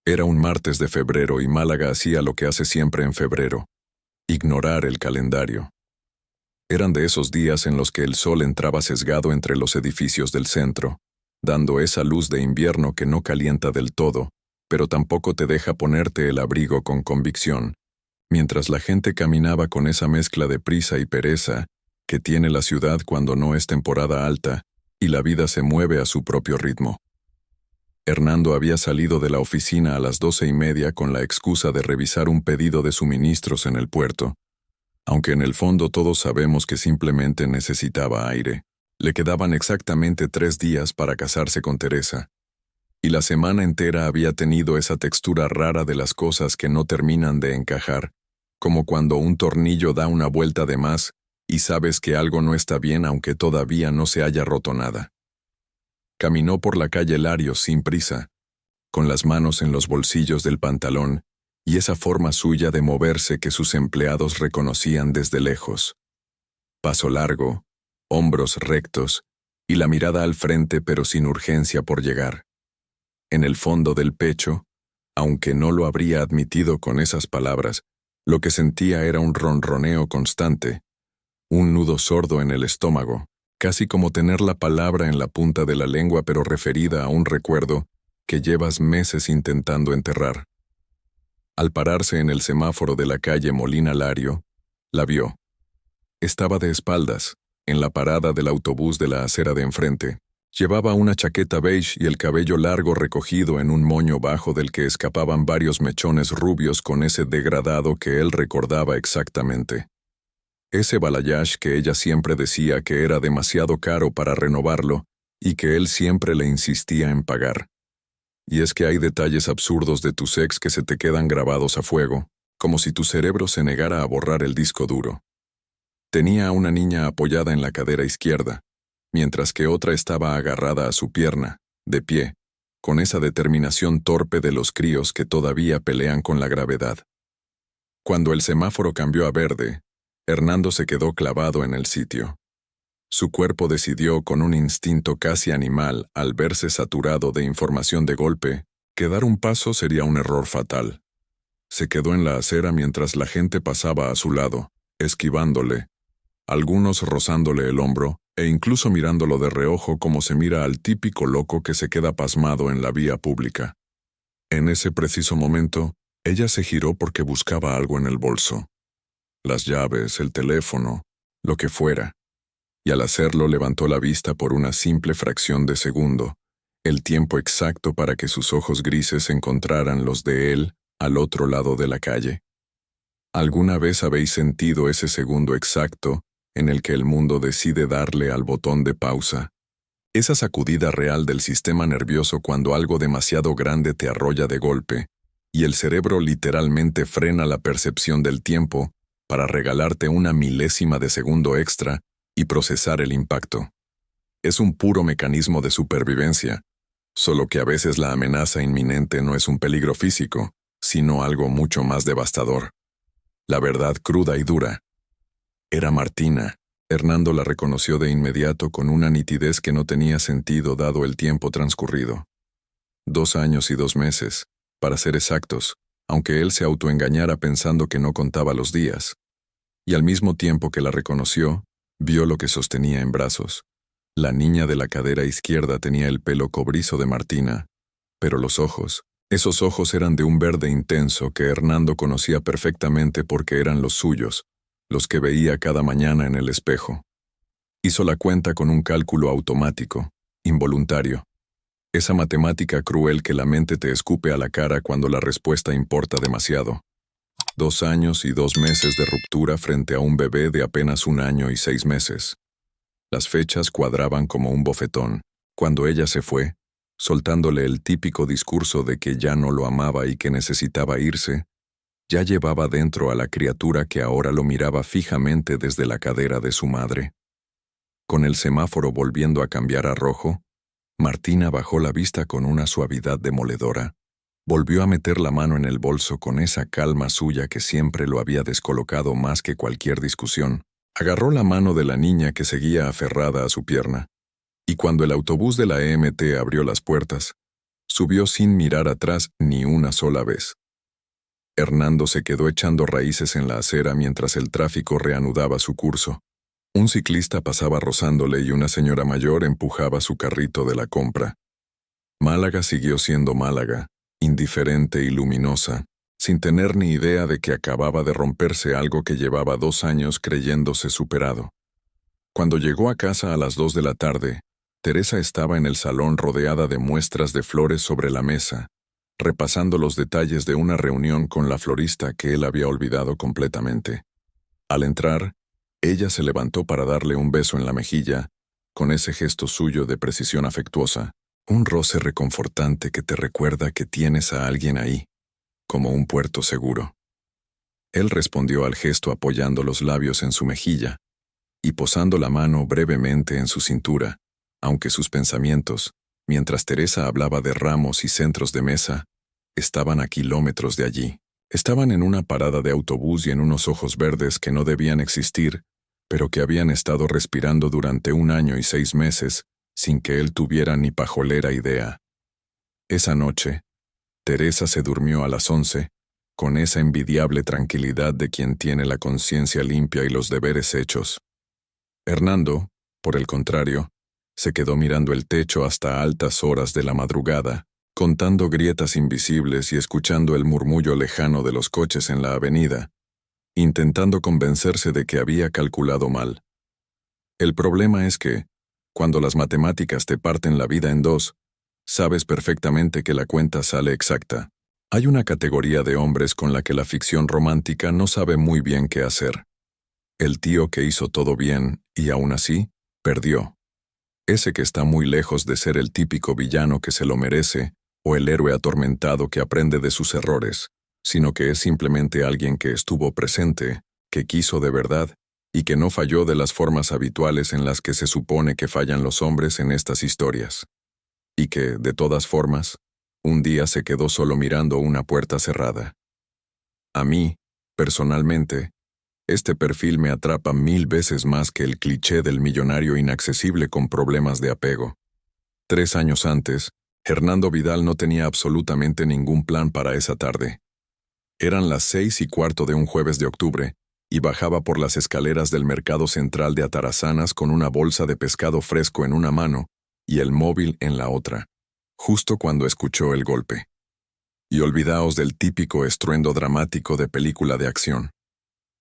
Era un martes de febrero y Málaga hacía lo que hace siempre en febrero: ignorar el calendario. Eran de esos días en los que el sol entraba sesgado entre los edificios del centro, dando esa luz de invierno que no calienta del todo, pero tampoco te deja ponerte el abrigo con convicción, mientras la gente caminaba con esa mezcla de prisa y pereza que tiene la ciudad cuando no es temporada alta y la vida se mueve a su propio ritmo. Hernando había salido de la oficina a las 12:30 con la excusa de revisar un pedido de suministros en el puerto, aunque en el fondo todos sabemos que simplemente necesitaba aire. Le quedaban exactamente 3 días para casarse con Teresa, y la semana entera había tenido esa textura rara de las cosas que no terminan de encajar, como cuando un tornillo da una vuelta de más y sabes que algo no está bien aunque todavía no se haya roto nada. Caminó por la calle Larios sin prisa, con las manos en los bolsillos del pantalón y esa forma suya de moverse que sus empleados reconocían desde lejos. Paso largo, hombros rectos y la mirada al frente pero sin urgencia por llegar. En el fondo del pecho, aunque no lo habría admitido con esas palabras, lo que sentía era un ronroneo constante, un nudo sordo en el estómago, casi como tener la palabra en la punta de la lengua pero referida a un recuerdo que llevas meses intentando enterrar. Al pararse en el semáforo de la calle Molina Lario, la vio. Estaba de espaldas, en la parada del autobús de la acera de enfrente. Llevaba una chaqueta beige y el cabello largo recogido en un moño bajo del que escapaban varios mechones rubios con ese degradado que él recordaba exactamente. Ese balayage que ella siempre decía que era demasiado caro para renovarlo y que él siempre le insistía en pagar. Y es que hay detalles absurdos de tu ex que se te quedan grabados a fuego, como si tu cerebro se negara a borrar el disco duro. Tenía a una niña apoyada en la cadera izquierda, mientras que otra estaba agarrada a su pierna, de pie, con esa determinación torpe de los críos que todavía pelean con la gravedad. Cuando el semáforo cambió a verde, Hernando se quedó clavado en el sitio. Su cuerpo decidió con un instinto casi animal, al verse saturado de información de golpe, que dar un paso sería un error fatal. Se quedó en la acera mientras la gente pasaba a su lado, esquivándole, algunos rozándole el hombro, e incluso mirándolo de reojo como se mira al típico loco que se queda pasmado en la vía pública. En ese preciso momento, ella se giró porque buscaba algo en el bolso. Las llaves, el teléfono, lo que fuera. Y al hacerlo levantó la vista por una simple fracción de segundo, el tiempo exacto para que sus ojos grises encontraran los de él al otro lado de la calle. ¿Alguna vez habéis sentido ese segundo exacto en el que el mundo decide darle al botón de pausa? Esa sacudida real del sistema nervioso cuando algo demasiado grande te arrolla de golpe, y el cerebro literalmente frena la percepción del tiempo para regalarte una milésima de segundo extra y procesar el impacto. Es un puro mecanismo de supervivencia, solo que a veces la amenaza inminente no es un peligro físico, sino algo mucho más devastador. La verdad cruda y dura. Era Martina. Hernando la reconoció de inmediato con una nitidez que no tenía sentido dado el tiempo transcurrido. 2 años y 2 meses, para ser exactos, aunque él se autoengañara pensando que no contaba los días. Y al mismo tiempo que la reconoció, vio lo que sostenía en brazos. La niña de la cadera izquierda tenía el pelo cobrizo de Martina, pero los ojos, esos ojos eran de un verde intenso que Hernando conocía perfectamente porque eran los suyos, los que veía cada mañana en el espejo. Hizo la cuenta con un cálculo automático, involuntario. Esa matemática cruel que la mente te escupe a la cara cuando la respuesta importa demasiado. 2 años y 2 meses de ruptura frente a un bebé de apenas 1 año y 6 meses. Las fechas cuadraban como un bofetón, cuando ella se fue, soltándole el típico discurso de que ya no lo amaba y que necesitaba irse. Ya llevaba dentro a la criatura que ahora lo miraba fijamente desde la cadera de su madre. Con el semáforo volviendo a cambiar a rojo, Martina bajó la vista con una suavidad demoledora. Volvió a meter la mano en el bolso con esa calma suya que siempre lo había descolocado más que cualquier discusión. Agarró la mano de la niña que seguía aferrada a su pierna, y cuando el autobús de la EMT abrió las puertas, Subió sin mirar atrás ni una sola vez. Hernando se quedó echando raíces en la acera mientras el tráfico reanudaba su curso. Un ciclista pasaba rozándole y una señora mayor empujaba su carrito de la compra. Málaga siguió siendo Málaga, indiferente y luminosa, sin tener ni idea de que acababa de romperse algo que llevaba 2 años creyéndose superado. Cuando llegó a casa a las 2 de la tarde, Teresa estaba en el salón rodeada de muestras de flores sobre la mesa, repasando los detalles de una reunión con la florista que él había olvidado completamente. Al entrar, ella se levantó para darle un beso en la mejilla, con ese gesto suyo de precisión afectuosa, un roce reconfortante que te recuerda que tienes a alguien ahí, como un puerto seguro. Él respondió al gesto apoyando los labios en su mejilla y posando la mano brevemente en su cintura, aunque sus pensamientos, mientras Teresa hablaba de ramos y centros de mesa, estaban a kilómetros de allí. Estaban en una parada de autobús y en unos ojos verdes que no debían existir, pero que habían estado respirando durante 1 año y 6 meses, sin que él tuviera ni pajolera idea. Esa noche, Teresa se durmió a las 11, con esa envidiable tranquilidad de quien tiene la conciencia limpia y los deberes hechos. Hernando, por el contrario, se quedó mirando el techo hasta altas horas de la madrugada, contando grietas invisibles y escuchando el murmullo lejano de los coches en la avenida, intentando convencerse de que había calculado mal. El problema es que, cuando las matemáticas te parten la vida en 2, sabes perfectamente que la cuenta sale exacta. Hay una categoría de hombres con la que la ficción romántica no sabe muy bien qué hacer. El tío que hizo todo bien, y aún así, perdió. Ese que está muy lejos de ser el típico villano que se lo merece, o el héroe atormentado que aprende de sus errores, sino que es simplemente alguien que estuvo presente, que quiso de verdad, y que no falló de las formas habituales en las que se supone que fallan los hombres en estas historias. Y que, de todas formas, un día se quedó solo mirando una puerta cerrada. A mí, personalmente, este perfil me atrapa 1000 veces más que el cliché del millonario inaccesible con problemas de apego. 3 años antes, Hernando Vidal no tenía absolutamente ningún plan para esa tarde. Eran las 6:15 de un jueves de octubre, y bajaba por las escaleras del mercado central de Atarazanas con una bolsa de pescado fresco en una mano y el móvil en la otra, justo cuando escuchó el golpe. Y olvidaos del típico estruendo dramático de película de acción.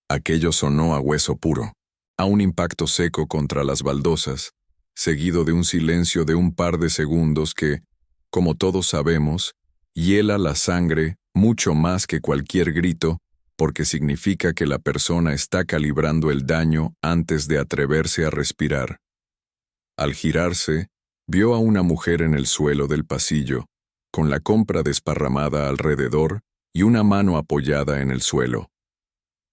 Aquello sonó a hueso puro, a un impacto seco contra las baldosas, seguido de un silencio de un par de segundos que, como todos sabemos, hiela la sangre mucho más que cualquier grito, porque significa que la persona está calibrando el daño antes de atreverse a respirar. Al girarse, vio a una mujer en el suelo del pasillo, con la compra desparramada alrededor y una mano apoyada en el suelo.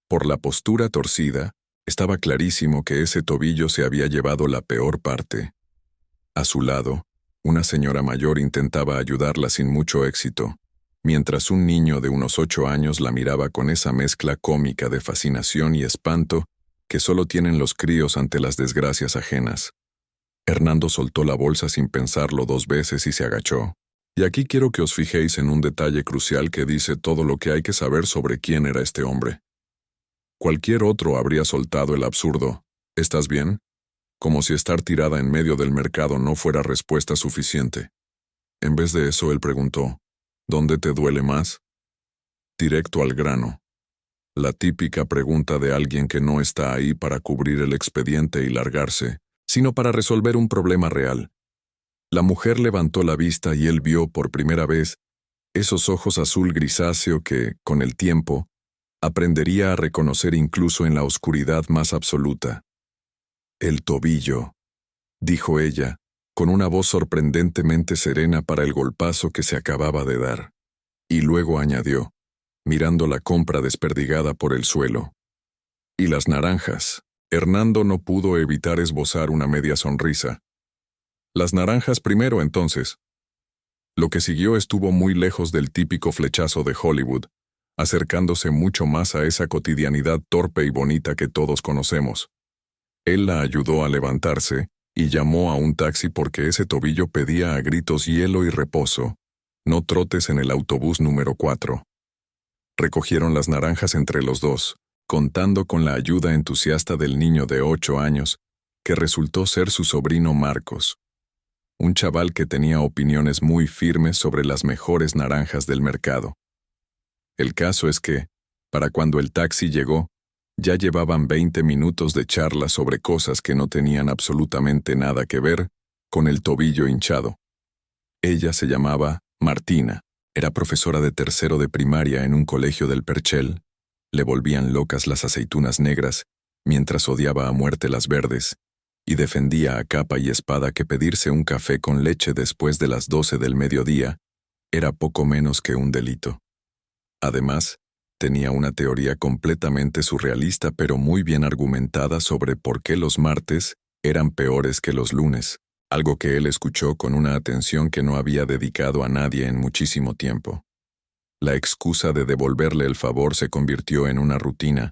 Por la postura torcida, estaba clarísimo que ese tobillo se había llevado la peor parte. A su lado, una señora mayor intentaba ayudarla sin mucho éxito, mientras un niño de unos 8 años la miraba con esa mezcla cómica de fascinación y espanto que solo tienen los críos ante las desgracias ajenas. Hernando soltó la bolsa sin pensarlo 2 veces y se agachó. Y aquí quiero que os fijéis en un detalle crucial que dice todo lo que hay que saber sobre quién era este hombre. Cualquier otro habría soltado el absurdo. ¿Estás bien? Como si estar tirada en medio del mercado no fuera respuesta suficiente. En vez de eso, él preguntó, ¿dónde te duele más? Directo al grano. La típica pregunta de alguien que no está ahí para cubrir el expediente y largarse, sino para resolver un problema real. La mujer levantó la vista y él vio por primera vez esos ojos azul grisáceo que, con el tiempo, aprendería a reconocer incluso en la oscuridad más absoluta. El tobillo, dijo ella, con una voz sorprendentemente serena para el golpazo que se acababa de dar. Y luego añadió, mirando la compra desperdigada por el suelo. Y las naranjas. Hernando no pudo evitar esbozar una media sonrisa. Las naranjas primero, entonces. Lo que siguió estuvo muy lejos del típico flechazo de Hollywood, acercándose mucho más a esa cotidianidad torpe y bonita que todos conocemos. Él la ayudó a levantarse y llamó a un taxi porque ese tobillo pedía a gritos hielo y reposo, No trotes en el autobús número 4. Recogieron las naranjas entre los dos, contando con la ayuda entusiasta del niño de 8 años, que resultó ser su sobrino Marcos, un chaval que tenía opiniones muy firmes sobre las mejores naranjas del mercado. El caso es que, para cuando el taxi llegó, ya llevaban 20 minutos de charla sobre cosas que no tenían absolutamente nada que ver con el tobillo hinchado. Ella se llamaba Martina, era profesora de tercero de primaria en un colegio del Perchel, le volvían locas las aceitunas negras, mientras odiaba a muerte las verdes, y defendía a capa y espada que pedirse un café con leche después de las 12 del mediodía era poco menos que un delito. Además, tenía una teoría completamente surrealista pero muy bien argumentada sobre por qué los martes eran peores que los lunes, algo que él escuchó con una atención que no había dedicado a nadie en muchísimo tiempo. La excusa de devolverle el favor se convirtió en una rutina,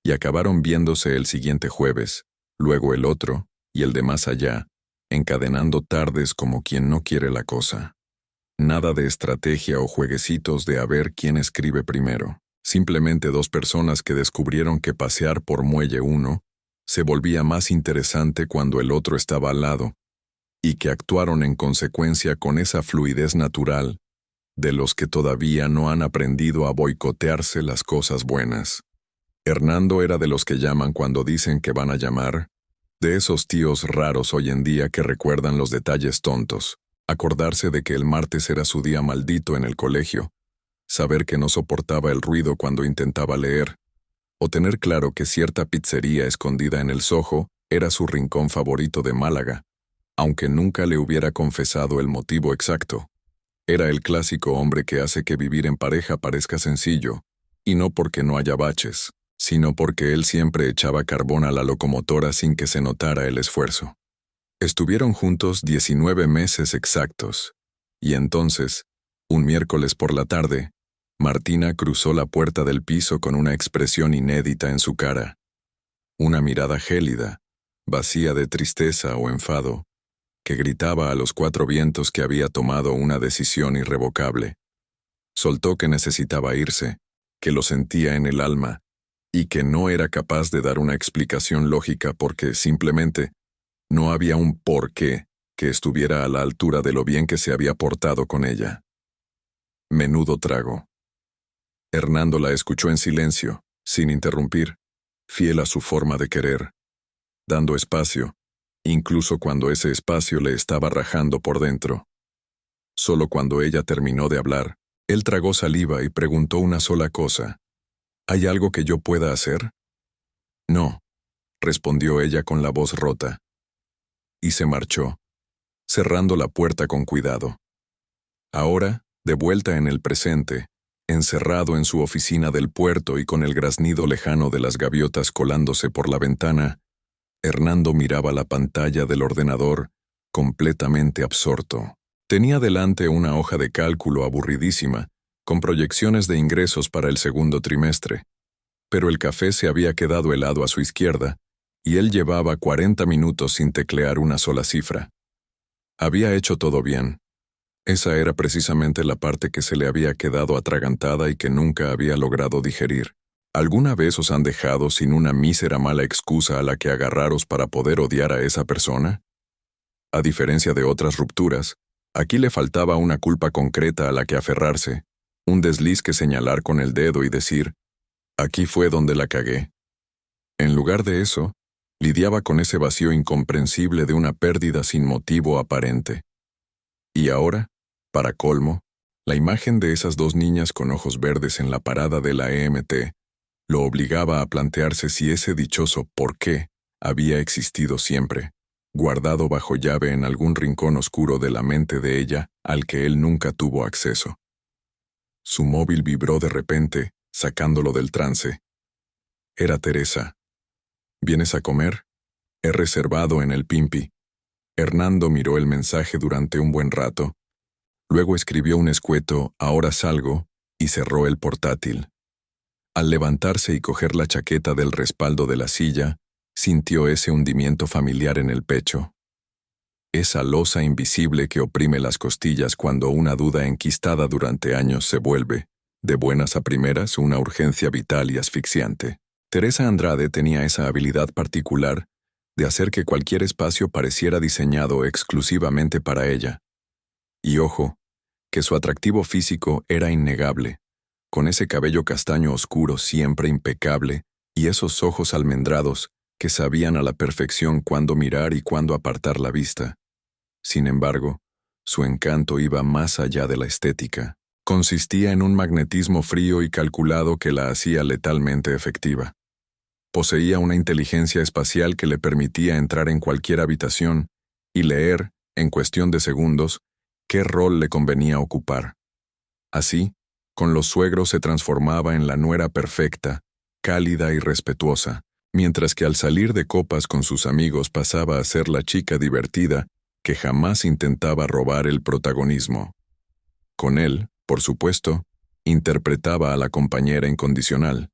y acabaron viéndose el siguiente jueves, luego el otro, y el de más allá, encadenando tardes como quien no quiere la cosa. Nada de estrategia o jueguecitos de a ver quién escribe primero. Simplemente dos personas que descubrieron que pasear por Muelle 1 se volvía más interesante cuando el otro estaba al lado, y que actuaron en consecuencia con esa fluidez natural de los que todavía no han aprendido a boicotearse las cosas buenas. Hernando era de los que llaman cuando dicen que van a llamar, de esos tíos raros hoy en día que recuerdan los detalles tontos, acordarse de que el martes era su día maldito en el colegio, saber que no soportaba el ruido cuando intentaba leer, o tener claro que cierta pizzería escondida en el Soho era su rincón favorito de Málaga, aunque nunca le hubiera confesado el motivo exacto. Era el clásico hombre que hace que vivir en pareja parezca sencillo, y no porque no haya baches, sino porque él siempre echaba carbón a la locomotora sin que se notara el esfuerzo. Estuvieron juntos 19 meses exactos, y entonces, un miércoles por la tarde, Martina cruzó la puerta del piso con una expresión inédita en su cara. Una mirada gélida, vacía de tristeza o enfado, que gritaba a los cuatro vientos que había tomado una decisión irrevocable. Soltó que necesitaba irse, que lo sentía en el alma, y que no era capaz de dar una explicación lógica porque simplemente no había un por qué que estuviera a la altura de lo bien que se había portado con ella. Menudo trago. Hernando la escuchó en silencio, sin interrumpir, fiel a su forma de querer, dando espacio, incluso cuando ese espacio le estaba rajando por dentro. Solo cuando ella terminó de hablar, él tragó saliva y preguntó una sola cosa. ¿Hay algo que yo pueda hacer? No, respondió ella con la voz rota. Y se marchó, cerrando la puerta con cuidado. Ahora, de vuelta en el presente, encerrado en su oficina del puerto y con el graznido lejano de las gaviotas colándose por la ventana, Hernando miraba la pantalla del ordenador, completamente absorto. Tenía delante una hoja de cálculo aburridísima, con proyecciones de ingresos para el segundo trimestre. Pero el café se había quedado helado a su izquierda, y él llevaba 40 minutos sin teclear una sola cifra. Había hecho todo bien. Esa era precisamente la parte que se le había quedado atragantada y que nunca había logrado digerir. ¿Alguna vez os han dejado sin una mísera mala excusa a la que agarraros para poder odiar a esa persona? A diferencia de otras rupturas, aquí le faltaba una culpa concreta a la que aferrarse, un desliz que señalar con el dedo y decir, aquí fue donde la cagué. En lugar de eso, lidiaba con ese vacío incomprensible de una pérdida sin motivo aparente. Y ahora, para colmo, la imagen de esas dos niñas con ojos verdes en la parada de la EMT lo obligaba a plantearse si ese dichoso ¿por qué? Había existido siempre, guardado bajo llave en algún rincón oscuro de la mente de ella al que él nunca tuvo acceso. Su móvil vibró de repente, sacándolo del trance. Era Teresa. ¿Vienes a comer? He reservado en el Pimpi. Hernando miró el mensaje durante un buen rato. Luego escribió un escueto «Ahora salgo» y cerró el portátil. Al levantarse y coger la chaqueta del respaldo de la silla, sintió ese hundimiento familiar en el pecho. esa losa invisible que oprime las costillas cuando una duda enquistada durante años se vuelve, de buenas a primeras, una urgencia vital y asfixiante. Teresa Andrade tenía esa habilidad particular de hacer que cualquier espacio pareciera diseñado exclusivamente para ella. Y ojo, que su atractivo físico era innegable, con ese cabello castaño oscuro siempre impecable y esos ojos almendrados que sabían a la perfección cuándo mirar y cuándo apartar la vista. Sin embargo, su encanto iba más allá de la estética. Consistía en un magnetismo frío y calculado que la hacía letalmente efectiva. Poseía una inteligencia espacial que le permitía entrar en cualquier habitación y leer, en cuestión de segundos, qué rol le convenía ocupar. Así, con los suegros se transformaba en la nuera perfecta, cálida y respetuosa, mientras que al salir de copas con sus amigos pasaba a ser la chica divertida que jamás intentaba robar el protagonismo. Con él, por supuesto, interpretaba a la compañera incondicional.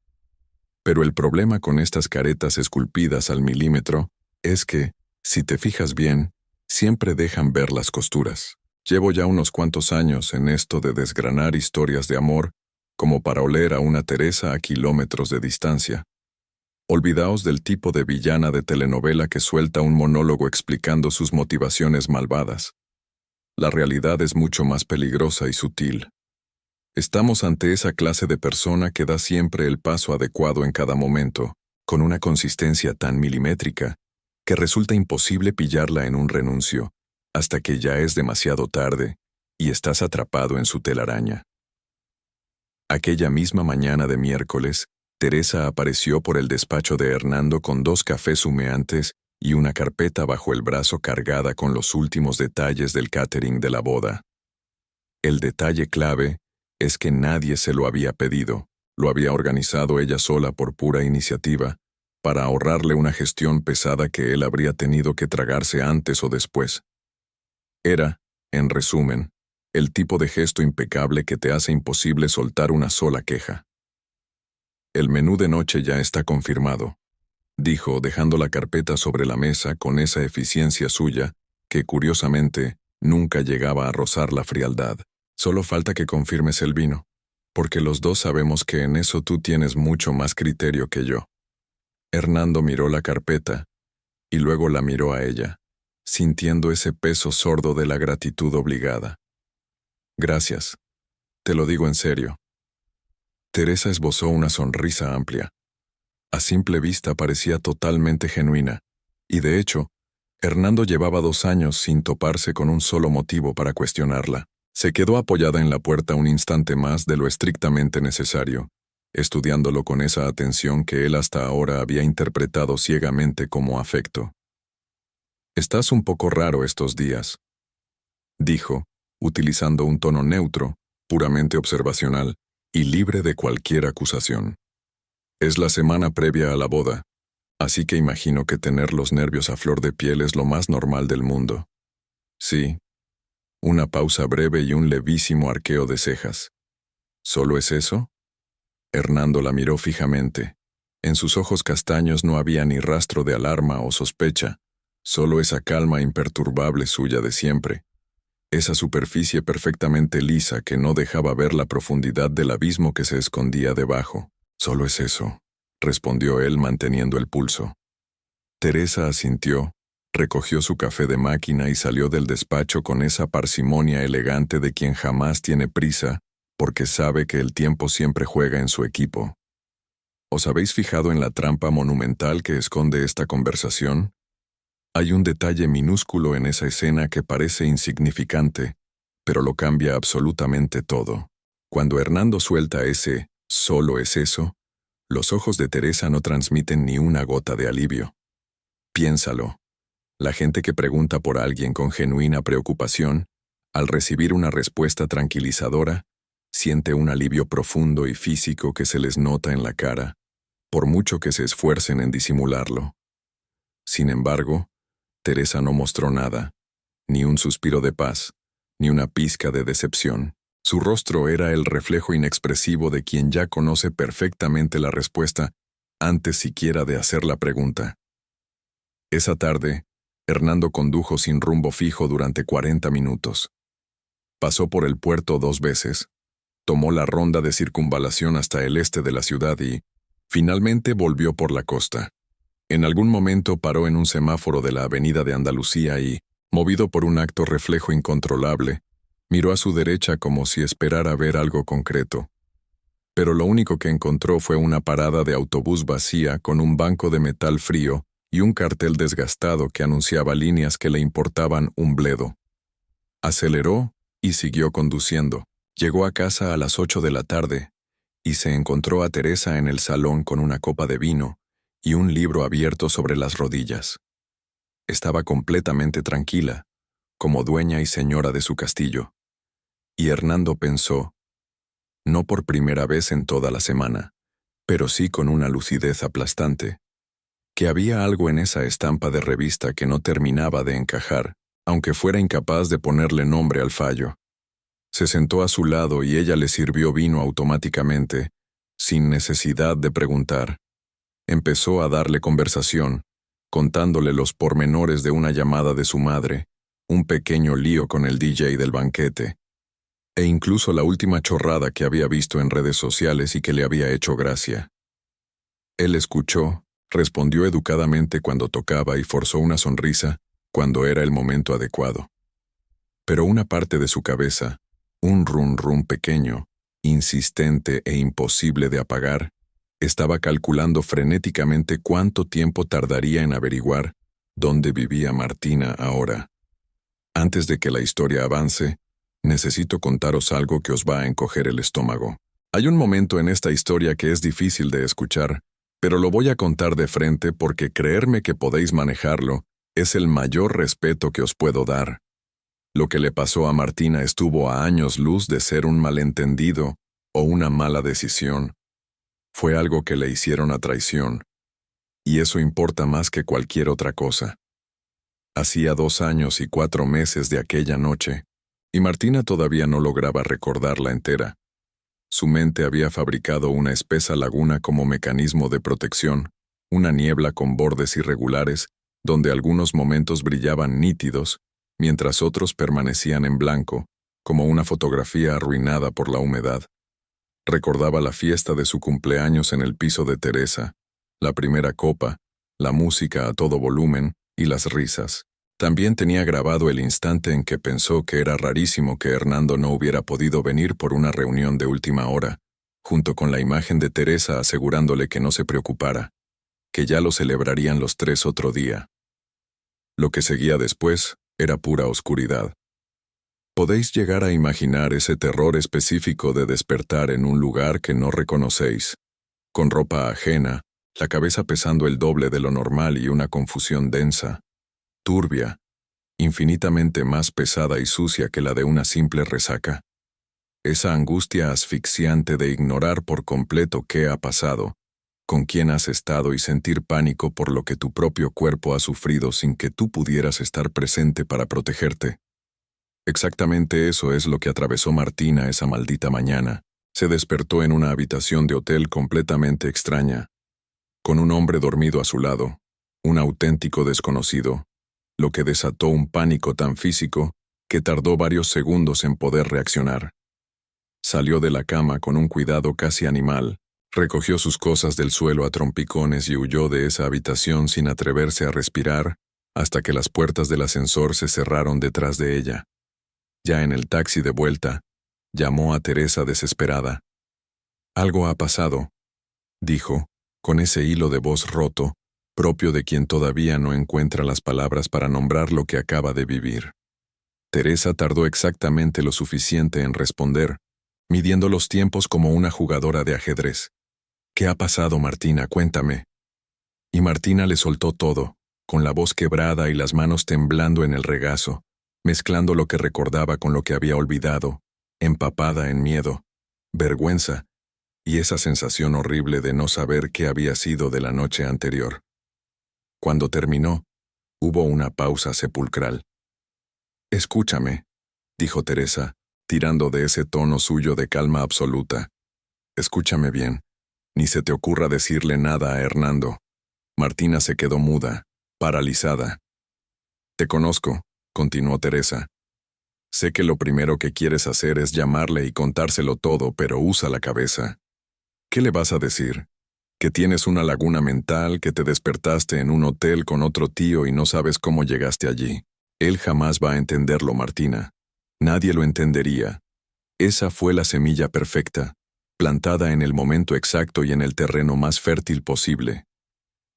Pero el problema con estas caretas esculpidas al milímetro es que, si te fijas bien, siempre dejan ver las costuras. Llevo ya unos cuantos años en esto de desgranar historias de amor, como para oler a una Teresa a kilómetros de distancia. Olvidaos del tipo de villana de telenovela que suelta un monólogo explicando sus motivaciones malvadas. La realidad es mucho más peligrosa y sutil. Estamos ante esa clase de persona que da siempre el paso adecuado en cada momento, con una consistencia tan milimétrica, que resulta imposible pillarla en un renuncio, hasta que ya es demasiado tarde y estás atrapado en su telaraña. Aquella misma mañana de miércoles, Teresa apareció por el despacho de Hernando con 2 cafés humeantes y una carpeta bajo el brazo cargada con los últimos detalles del catering de la boda. El detalle clave es que nadie se lo había pedido, lo había organizado ella sola por pura iniciativa, para ahorrarle una gestión pesada que él habría tenido que tragarse antes o después. Era, en resumen, el tipo de gesto impecable que te hace imposible soltar una sola queja. El menú de noche ya está confirmado, dijo, dejando la carpeta sobre la mesa con esa eficiencia suya que, curiosamente, nunca llegaba a rozar la frialdad. Solo falta que confirmes el vino, porque los dos sabemos que en eso tú tienes mucho más criterio que yo. Hernando miró la carpeta y luego la miró a ella, sintiendo ese peso sordo de la gratitud obligada. Gracias, te lo digo en serio. Teresa esbozó una sonrisa amplia. A simple vista parecía totalmente genuina, y de hecho, Hernando llevaba 2 años sin toparse con un solo motivo para cuestionarla. Se quedó apoyada en la puerta un instante más de lo estrictamente necesario, estudiándolo con esa atención que él hasta ahora había interpretado ciegamente como afecto. «Estás un poco raro estos días», dijo, utilizando un tono neutro, puramente observacional y libre de cualquier acusación. «Es la semana previa a la boda, así que imagino que tener los nervios a flor de piel es lo más normal del mundo». «Sí». Una pausa breve y un levísimo arqueo de cejas. ¿Solo es eso? Hernando la miró fijamente. En sus ojos castaños no había ni rastro de alarma o sospecha, solo esa calma imperturbable suya de siempre. Esa superficie perfectamente lisa que no dejaba ver la profundidad del abismo que se escondía debajo. «Solo es eso», respondió él manteniendo el pulso. Teresa asintió, recogió su café de máquina y salió del despacho con esa parsimonia elegante de quien jamás tiene prisa, porque sabe que el tiempo siempre juega en su equipo. ¿Os habéis fijado en la trampa monumental que esconde esta conversación? Hay un detalle minúsculo en esa escena que parece insignificante, pero lo cambia absolutamente todo. Cuando Hernando suelta ese «solo es eso», los ojos de Teresa no transmiten ni una gota de alivio. Piénsalo. La gente que pregunta por alguien con genuina preocupación, al recibir una respuesta tranquilizadora, siente un alivio profundo y físico que se les nota en la cara, por mucho que se esfuercen en disimularlo. Sin embargo, Teresa no mostró nada, ni un suspiro de paz, ni una pizca de decepción. Su rostro era el reflejo inexpresivo de quien ya conoce perfectamente la respuesta antes siquiera de hacer la pregunta. Esa tarde, Hernando condujo sin rumbo fijo durante 40 minutos. Pasó por el puerto 2 veces, tomó la ronda de circunvalación hasta el este de la ciudad y, finalmente, volvió por la costa. En algún momento paró en un semáforo de la avenida de Andalucía y, movido por un acto reflejo incontrolable, miró a su derecha como si esperara ver algo concreto. Pero lo único que encontró fue una parada de autobús vacía con un banco de metal frío y un cartel desgastado que anunciaba líneas que le importaban un bledo. Aceleró y siguió conduciendo. Llegó a casa a las 8 de la tarde y se encontró a Teresa en el salón con una copa de vino y un libro abierto sobre las rodillas. Estaba completamente tranquila, como dueña y señora de su castillo. Y Hernando pensó, no por primera vez en toda la semana, pero sí con una lucidez aplastante, que había algo en esa estampa de revista que no terminaba de encajar, aunque fuera incapaz de ponerle nombre al fallo. Se sentó a su lado y ella le sirvió vino automáticamente, sin necesidad de preguntar. Empezó a darle conversación, contándole los pormenores de una llamada de su madre, un pequeño lío con el DJ del banquete, e incluso la última chorrada que había visto en redes sociales y que le había hecho gracia. Él escuchó, respondió educadamente cuando tocaba y forzó una sonrisa cuando era el momento adecuado. Pero una parte de su cabeza, un rum rum pequeño, insistente e imposible de apagar, estaba calculando frenéticamente cuánto tiempo tardaría en averiguar dónde vivía Martina ahora. Antes de que la historia avance, necesito contaros algo que os va a encoger el estómago. Hay un momento en esta historia que es difícil de escuchar, pero lo voy a contar de frente porque creerme que podéis manejarlo es el mayor respeto que os puedo dar. Lo que le pasó a Martina estuvo a años luz de ser un malentendido o una mala decisión. Fue algo que le hicieron a traición, y eso importa más que cualquier otra cosa. Hacía 2 años y 4 meses de aquella noche, y Martina todavía no lograba recordarla entera. Su mente había fabricado una espesa laguna como mecanismo de protección, una niebla con bordes irregulares, donde algunos momentos brillaban nítidos, mientras otros permanecían en blanco, como una fotografía arruinada por la humedad. Recordaba la fiesta de su cumpleaños en el piso de Teresa, la primera copa, la música a todo volumen y las risas. También tenía grabado el instante en que pensó que era rarísimo que Hernando no hubiera podido venir por una reunión de última hora, junto con la imagen de Teresa asegurándole que no se preocupara, que ya lo celebrarían los 3 otro día. Lo que seguía después era pura oscuridad. Podéis llegar a imaginar ese terror específico de despertar en un lugar que no reconocéis, con ropa ajena, la cabeza pesando el doble de lo normal y una confusión densa, turbia, infinitamente más pesada y sucia que la de una simple resaca. Esa angustia asfixiante de ignorar por completo qué ha pasado, con quién has estado y sentir pánico por lo que tu propio cuerpo ha sufrido sin que tú pudieras estar presente para protegerte. Exactamente eso es lo que atravesó Martina esa maldita mañana. Se despertó en una habitación de hotel completamente extraña, con un hombre dormido a su lado, un auténtico desconocido, lo que desató un pánico tan físico que tardó varios segundos en poder reaccionar. Salió de la cama con un cuidado casi animal, recogió sus cosas del suelo a trompicones y huyó de esa habitación sin atreverse a respirar hasta que las puertas del ascensor se cerraron detrás de ella. Ya en el taxi de vuelta, llamó a Teresa desesperada. «Algo ha pasado», dijo, con ese hilo de voz roto, propio de quien todavía no encuentra las palabras para nombrar lo que acaba de vivir. Teresa tardó exactamente lo suficiente en responder, midiendo los tiempos como una jugadora de ajedrez. «¿Qué ha pasado, Martina? Cuéntame». Y Martina le soltó todo, con la voz quebrada y las manos temblando en el regazo, mezclando lo que recordaba con lo que había olvidado, empapada en miedo, vergüenza y esa sensación horrible de no saber qué había sido de la noche anterior. Cuando terminó, hubo una pausa sepulcral. «Escúchame», dijo Teresa, tirando de ese tono suyo de calma absoluta. «Escúchame bien. Ni se te ocurra decirle nada a Hernando». Martina se quedó muda, paralizada. Te conozco, continuó Teresa. Sé que lo primero que quieres hacer es llamarle y contárselo todo, pero usa la cabeza. ¿Qué le vas a decir? ¿Que tienes una laguna mental, que te despertaste en un hotel con otro tío y no sabes cómo llegaste allí? Él jamás va a entenderlo, Martina. Nadie lo entendería. Esa fue la semilla perfecta, plantada en el momento exacto y en el terreno más fértil posible.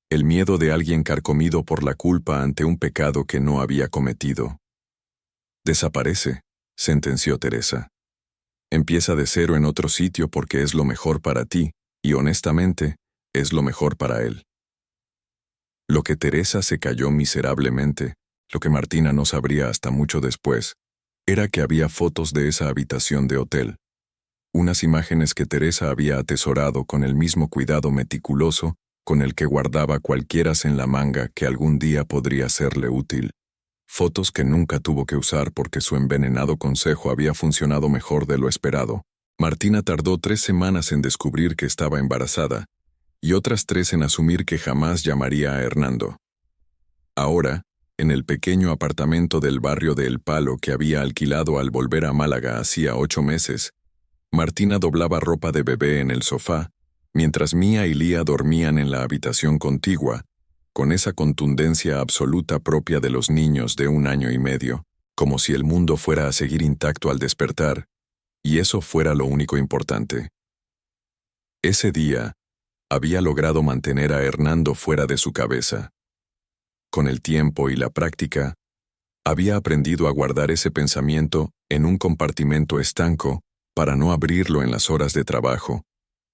El miedo de alguien carcomido por la culpa ante un pecado que no había cometido. Desaparece, sentenció Teresa. Empieza de cero en otro sitio porque es lo mejor para ti, y honestamente, es lo mejor para él. Lo que Teresa se cayó miserablemente, lo que Martina no sabría hasta mucho después, era que había fotos de esa habitación de hotel. Unas imágenes que Teresa había atesorado con el mismo cuidado meticuloso con el que guardaba cualquiera en la manga que algún día podría serle útil. Fotos que nunca tuvo que usar porque su envenenado consejo había funcionado mejor de lo esperado. Martina tardó 3 semanas en descubrir que estaba embarazada, y otras 3 en asumir que jamás llamaría a Hernando. Ahora, en el pequeño apartamento del barrio de El Palo que había alquilado al volver a Málaga hacía 8 meses, Martina doblaba ropa de bebé en el sofá, mientras Mía y Lía dormían en la habitación contigua, con esa contundencia absoluta propia de los niños de 1 año y medio, como si el mundo fuera a seguir intacto al despertar, y eso fuera lo único importante. Ese día, había logrado mantener a Hernando fuera de su cabeza. Con el tiempo y la práctica, había aprendido a guardar ese pensamiento en un compartimento estanco para no abrirlo en las horas de trabajo,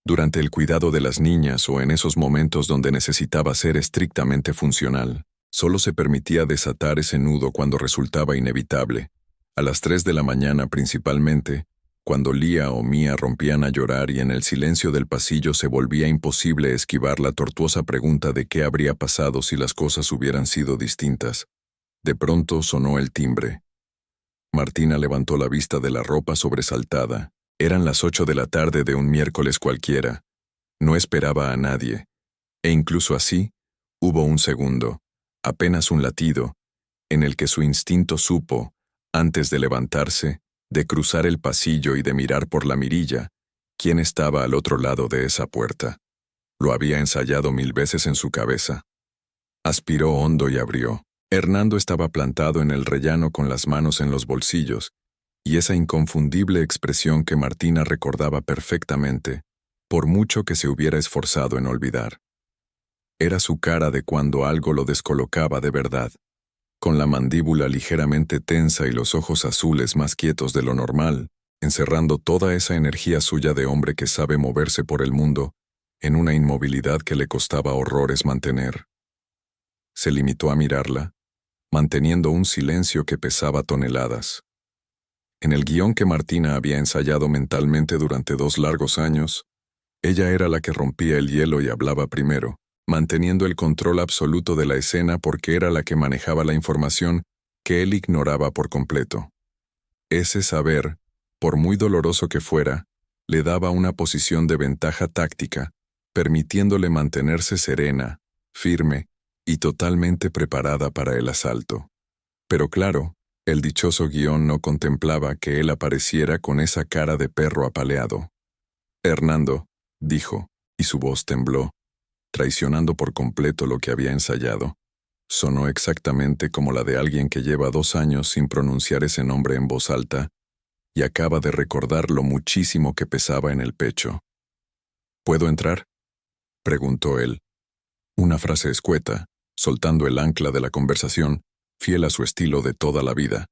durante el cuidado de las niñas o en esos momentos donde necesitaba ser estrictamente funcional. Solo se permitía desatar ese nudo cuando resultaba inevitable, a las 3 de la mañana principalmente, cuando Lía o Mía rompían a llorar y en el silencio del pasillo se volvía imposible esquivar la tortuosa pregunta de qué habría pasado si las cosas hubieran sido distintas. De pronto sonó el timbre. Martina levantó la vista de la ropa sobresaltada. Eran las 8 de la tarde de un miércoles cualquiera. No esperaba a nadie. E incluso así, hubo un segundo, apenas un latido, en el que su instinto supo, antes de levantarse, de cruzar el pasillo y de mirar por la mirilla, quién estaba al otro lado de esa puerta. Lo había ensayado 1000 veces en su cabeza. Aspiró hondo y abrió. Hernando estaba plantado en el rellano con las manos en los bolsillos, y esa inconfundible expresión que Martina recordaba perfectamente, por mucho que se hubiera esforzado en olvidar. Era su cara de cuando algo lo descolocaba de verdad, con la mandíbula ligeramente tensa y los ojos azules más quietos de lo normal, encerrando toda esa energía suya de hombre que sabe moverse por el mundo, en una inmovilidad que le costaba horrores mantener. Se limitó a mirarla, manteniendo un silencio que pesaba toneladas. En el guión que Martina había ensayado mentalmente durante 2 largos años, ella era la que rompía el hielo y hablaba primero, manteniendo el control absoluto de la escena porque era la que manejaba la información que él ignoraba por completo. Ese saber, por muy doloroso que fuera, le daba una posición de ventaja táctica, permitiéndole mantenerse serena, firme y totalmente preparada para el asalto. Pero claro, el dichoso guión no contemplaba que él apareciera con esa cara de perro apaleado. «Hernando», dijo, y su voz tembló, traicionando por completo lo que había ensayado. Sonó exactamente como la de alguien que lleva 2 años sin pronunciar ese nombre en voz alta y acaba de recordar lo muchísimo que pesaba en el pecho. «¿Puedo entrar?», preguntó él. Una frase escueta, soltando el ancla de la conversación, fiel a su estilo de toda la vida.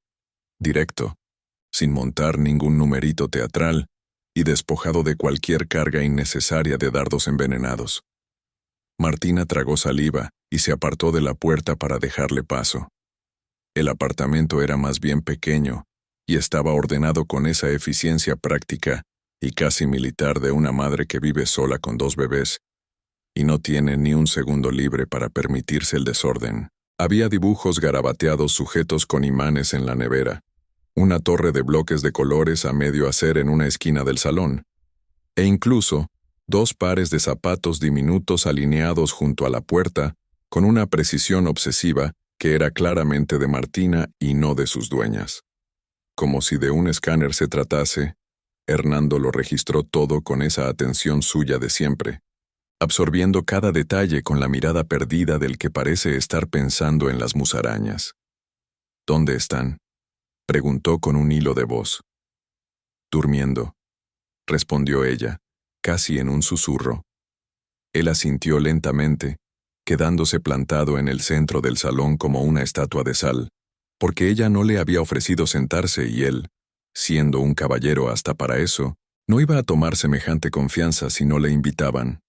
Directo, sin montar ningún numerito teatral y despojado de cualquier carga innecesaria de dardos envenenados. Martina tragó saliva y se apartó de la puerta para dejarle paso. El apartamento era más bien pequeño y estaba ordenado con esa eficiencia práctica y casi militar de una madre que vive sola con 2 bebés y no tiene ni un segundo libre para permitirse el desorden. Había dibujos garabateados sujetos con imanes en la nevera, una torre de bloques de colores a medio hacer en una esquina del salón, e incluso 2 pares de zapatos diminutos alineados junto a la puerta con una precisión obsesiva que era claramente de Martina y no de sus dueñas. Como si de un escáner se tratase, Hernando lo registró todo con esa atención suya de siempre, absorbiendo cada detalle con la mirada perdida del que parece estar pensando en las musarañas. ¿Dónde están?, preguntó con un hilo de voz. Durmiendo, respondió ella, casi en un susurro. Él asintió lentamente, quedándose plantado en el centro del salón como una estatua de sal, porque ella no le había ofrecido sentarse y él, siendo un caballero hasta para eso, no iba a tomar semejante confianza si no le invitaban.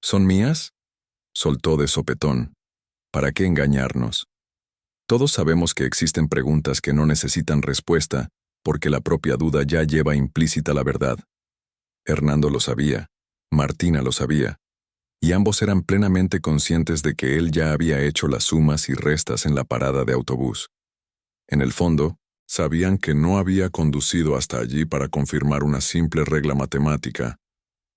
¿Son mías?, soltó de sopetón. ¿Para qué engañarnos? Todos sabemos que existen preguntas que no necesitan respuesta, porque la propia duda ya lleva implícita la verdad. Hernando lo sabía, Martina lo sabía, y ambos eran plenamente conscientes de que él ya había hecho las sumas y restas en la parada de autobús. En el fondo, sabían que no había conducido hasta allí para confirmar una simple regla matemática,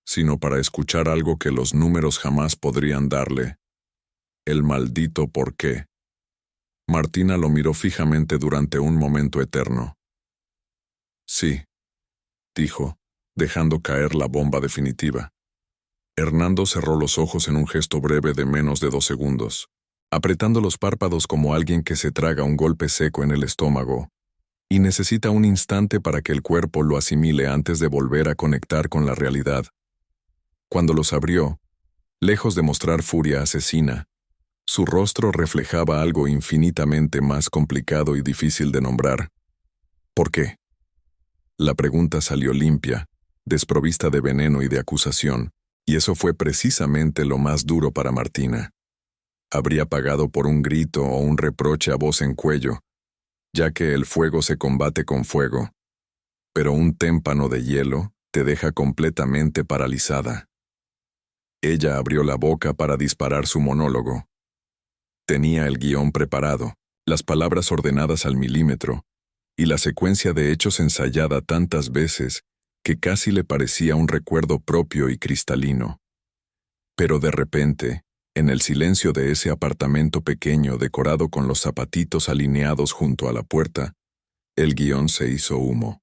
sino para escuchar algo que los números jamás podrían darle: el maldito por qué. Martina lo miró fijamente durante un momento eterno. Sí, dijo, dejando caer la bomba definitiva. Hernando cerró los ojos en un gesto breve de menos de 2 segundos, apretando los párpados como alguien que se traga un golpe seco en el estómago, y necesita un instante para que el cuerpo lo asimile antes de volver a conectar con la realidad. Cuando los abrió, lejos de mostrar furia asesina, su rostro reflejaba algo infinitamente más complicado y difícil de nombrar. ¿Por qué? La pregunta salió limpia, desprovista de veneno y de acusación, y eso fue precisamente lo más duro para Martina. Habría pagado por un grito o un reproche a voz en cuello, ya que el fuego se combate con fuego, pero un témpano de hielo te deja completamente paralizada. Ella abrió la boca para disparar su monólogo. Tenía el guión preparado, las palabras ordenadas al milímetro, y la secuencia de hechos ensayada tantas veces que casi le parecía un recuerdo propio y cristalino. Pero de repente, en el silencio de ese apartamento pequeño decorado con los zapatitos alineados junto a la puerta, el guión se hizo humo.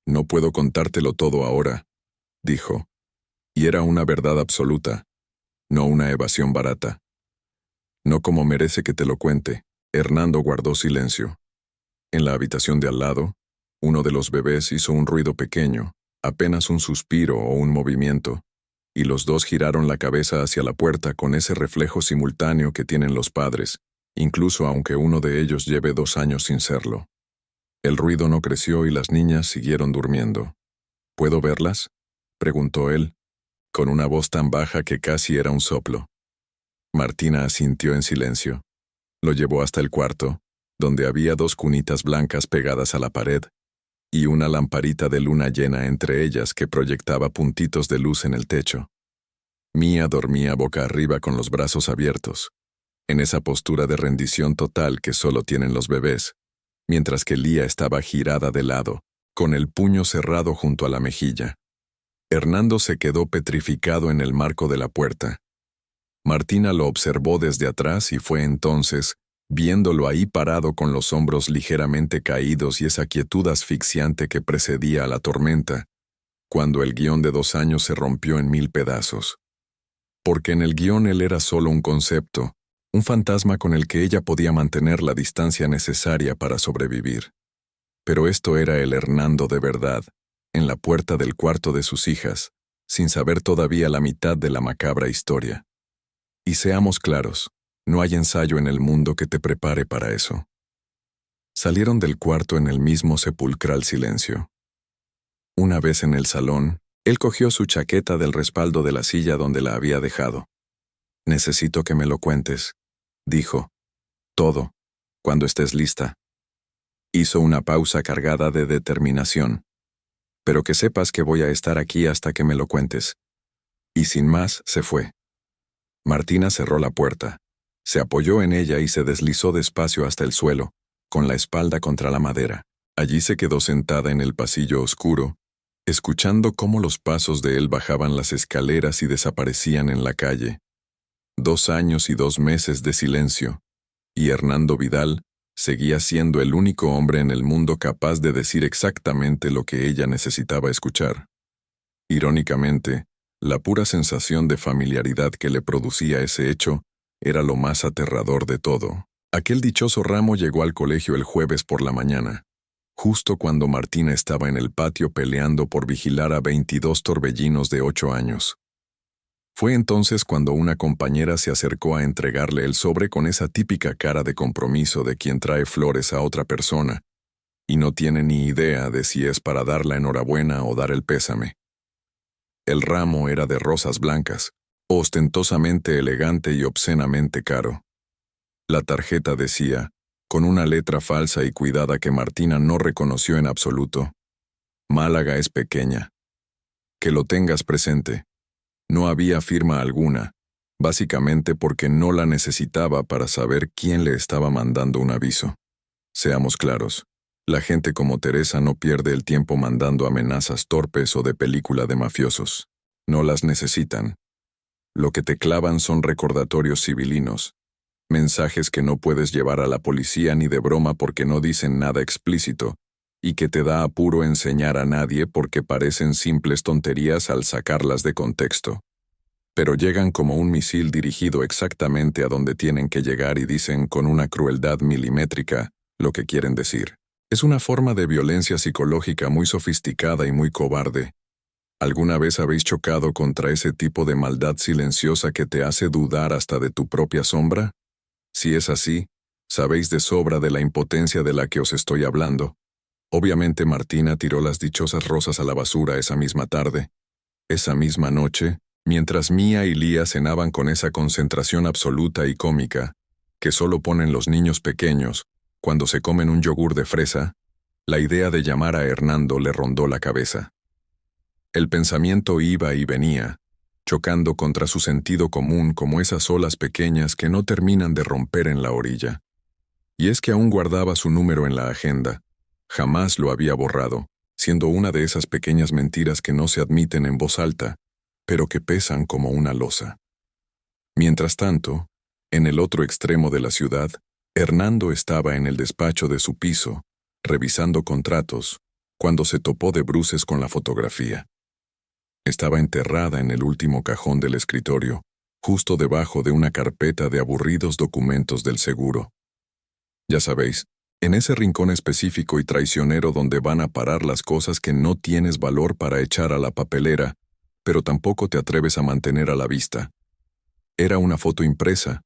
No puedo contártelo todo ahora, dijo, y era una verdad absoluta, no una evasión barata. No como merece que te lo cuente. Hernando guardó silencio. En la habitación de al lado, uno de los bebés hizo un ruido pequeño, apenas un suspiro o un movimiento, y los dos giraron la cabeza hacia la puerta con ese reflejo simultáneo que tienen los padres, incluso aunque uno de ellos lleve 2 años sin serlo. El ruido no creció y las niñas siguieron durmiendo. ¿Puedo verlas?, preguntó él, con una voz tan baja que casi era un soplo. Martina asintió en silencio. Lo llevó hasta el cuarto, donde había 2 cunitas blancas pegadas a la pared, y una lamparita de luna llena entre ellas que proyectaba puntitos de luz en el techo. Mía dormía boca arriba con los brazos abiertos, en esa postura de rendición total que solo tienen los bebés, mientras que Lía estaba girada de lado, con el puño cerrado junto a la mejilla. Hernando se quedó petrificado en el marco de la puerta. Martina lo observó desde atrás y fue entonces, viéndolo ahí parado con los hombros ligeramente caídos y esa quietud asfixiante que precedía a la tormenta, cuando el guión de 2 años se rompió en 1000 pedazos. Porque en el guión él era solo un concepto, un fantasma con el que ella podía mantener la distancia necesaria para sobrevivir. Pero esto era el Hernando de verdad, en la puerta del cuarto de sus hijas, sin saber todavía la mitad de la macabra historia. Y seamos claros, no hay ensayo en el mundo que te prepare para eso. Salieron del cuarto en el mismo sepulcral silencio. Una vez en el salón, él cogió su chaqueta del respaldo de la silla donde la había dejado. «Necesito que me lo cuentes», dijo. «Todo, cuando estés lista». Hizo una pausa cargada de determinación. «Pero que sepas que voy a estar aquí hasta que me lo cuentes». Y sin más, se fue. Martina cerró la puerta. Se apoyó en ella y se deslizó despacio hasta el suelo, con la espalda contra la madera. Allí se quedó sentada en el pasillo oscuro, escuchando cómo los pasos de él bajaban las escaleras y desaparecían en la calle. 2 años y 2 meses de silencio, Y Hernando Vidal seguía siendo el único hombre en el mundo capaz de decir exactamente lo que ella necesitaba escuchar. Irónicamente, la pura sensación de familiaridad que le producía ese hecho era lo más aterrador de todo. Aquel dichoso ramo llegó al colegio el jueves por la mañana, justo cuando Martina estaba en el patio peleando por vigilar a 22 torbellinos de 8 años. Fue entonces cuando una compañera se acercó a entregarle el sobre con esa típica cara de compromiso de quien trae flores a otra persona y no tiene ni idea de si es para dar la enhorabuena o dar el pésame. El ramo era de rosas blancas, ostentosamente elegante y obscenamente caro. La tarjeta decía, con una letra falsa y cuidada que Martina no reconoció en absoluto: Málaga es pequeña. Que lo tengas presente. No había firma alguna, básicamente porque no la necesitaba para saber quién le estaba mandando un aviso. Seamos claros, la gente como Teresa no pierde el tiempo mandando amenazas torpes o de película de mafiosos. No las necesitan. Lo que te clavan son recordatorios civilinos, mensajes que no puedes llevar a la policía ni de broma porque no dicen nada explícito, y que te da apuro enseñar a nadie porque parecen simples tonterías al sacarlas de contexto. Pero llegan como un misil dirigido exactamente a donde tienen que llegar y dicen con una crueldad milimétrica lo que quieren decir. Es una forma de violencia psicológica muy sofisticada y muy cobarde. ¿Alguna vez habéis chocado contra ese tipo de maldad silenciosa que te hace dudar hasta de tu propia sombra? Si es así, sabéis de sobra de la impotencia de la que os estoy hablando. Obviamente Martina tiró las dichosas rosas a la basura esa misma tarde. Esa misma noche, mientras Mía y Lía cenaban con esa concentración absoluta y cómica que solo ponen los niños pequeños cuando se comen un yogur de fresa, la idea de llamar a Hernando le rondó la cabeza. El pensamiento iba y venía, chocando contra su sentido común como esas olas pequeñas que no terminan de romper en la orilla. Y es que aún guardaba su número en la agenda. Jamás lo había borrado, siendo una de esas pequeñas mentiras que no se admiten en voz alta, pero que pesan como una losa. Mientras tanto, en el otro extremo de la ciudad, Hernando estaba en el despacho de su piso, revisando contratos, cuando se topó de bruces con la fotografía. Estaba enterrada en el último cajón del escritorio, justo debajo de una carpeta de aburridos documentos del seguro. Ya sabéis, en ese rincón específico y traicionero donde van a parar las cosas que no tienes valor para echar a la papelera, pero tampoco te atreves a mantener a la vista. Era una foto impresa,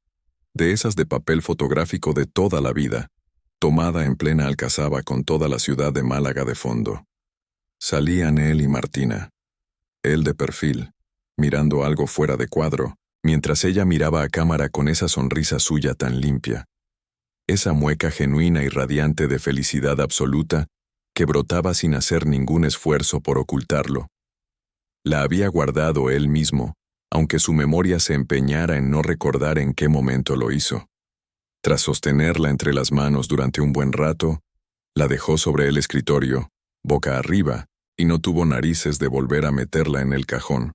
de esas de papel fotográfico de toda la vida, tomada en plena alcazaba con toda la ciudad de Málaga de fondo. Salían él y Martina. Él de perfil, mirando algo fuera de cuadro, mientras ella miraba a cámara con esa sonrisa suya tan limpia. Esa mueca genuina y radiante de felicidad absoluta que brotaba sin hacer ningún esfuerzo por ocultarlo. La había guardado él mismo, aunque su memoria se empeñara en no recordar en qué momento lo hizo. Tras sostenerla entre las manos durante un buen rato, la dejó sobre el escritorio, boca arriba, y no tuvo narices de volver a meterla en el cajón.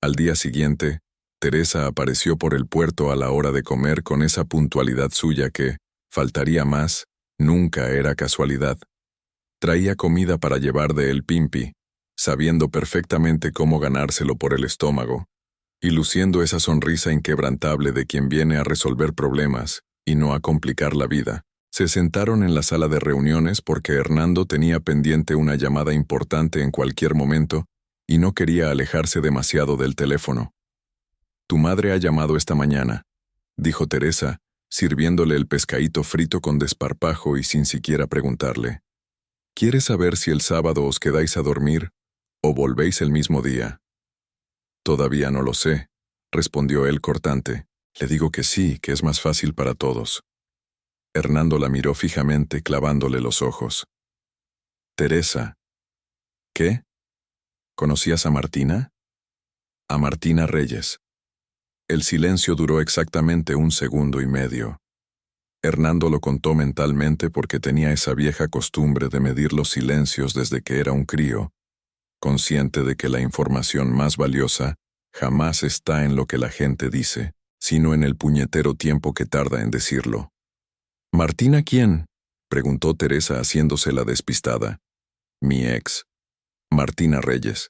Al día siguiente, Teresa apareció por el puerto a la hora de comer con esa puntualidad suya que, faltaría más, nunca era casualidad. Traía comida para llevar de El Pimpi, sabiendo perfectamente cómo ganárselo por el estómago, y luciendo esa sonrisa inquebrantable de quien viene a resolver problemas y no a complicar la vida. Se sentaron en la sala de reuniones porque Hernando tenía pendiente una llamada importante en cualquier momento y no quería alejarse demasiado del teléfono. «Tu madre ha llamado esta mañana», dijo Teresa, sirviéndole el pescadito frito con desparpajo y sin siquiera preguntarle. «¿Quiere saber si el sábado os quedáis a dormir o volvéis el mismo día?» «Todavía no lo sé», respondió él cortante. «Le digo que sí, que es más fácil para todos». Hernando la miró fijamente, clavándole los ojos. «Teresa». «¿Qué? ¿Conocías a Martina?» «A Martina Reyes». El silencio duró exactamente 1 segundo y medio. Hernando lo contó mentalmente porque tenía esa vieja costumbre de medir los silencios desde que era un crío, consciente de que la información más valiosa jamás está en lo que la gente dice, sino en el puñetero tiempo que tarda en decirlo. ¿Martina quién? Preguntó Teresa haciéndose la despistada. Mi ex. Martina Reyes.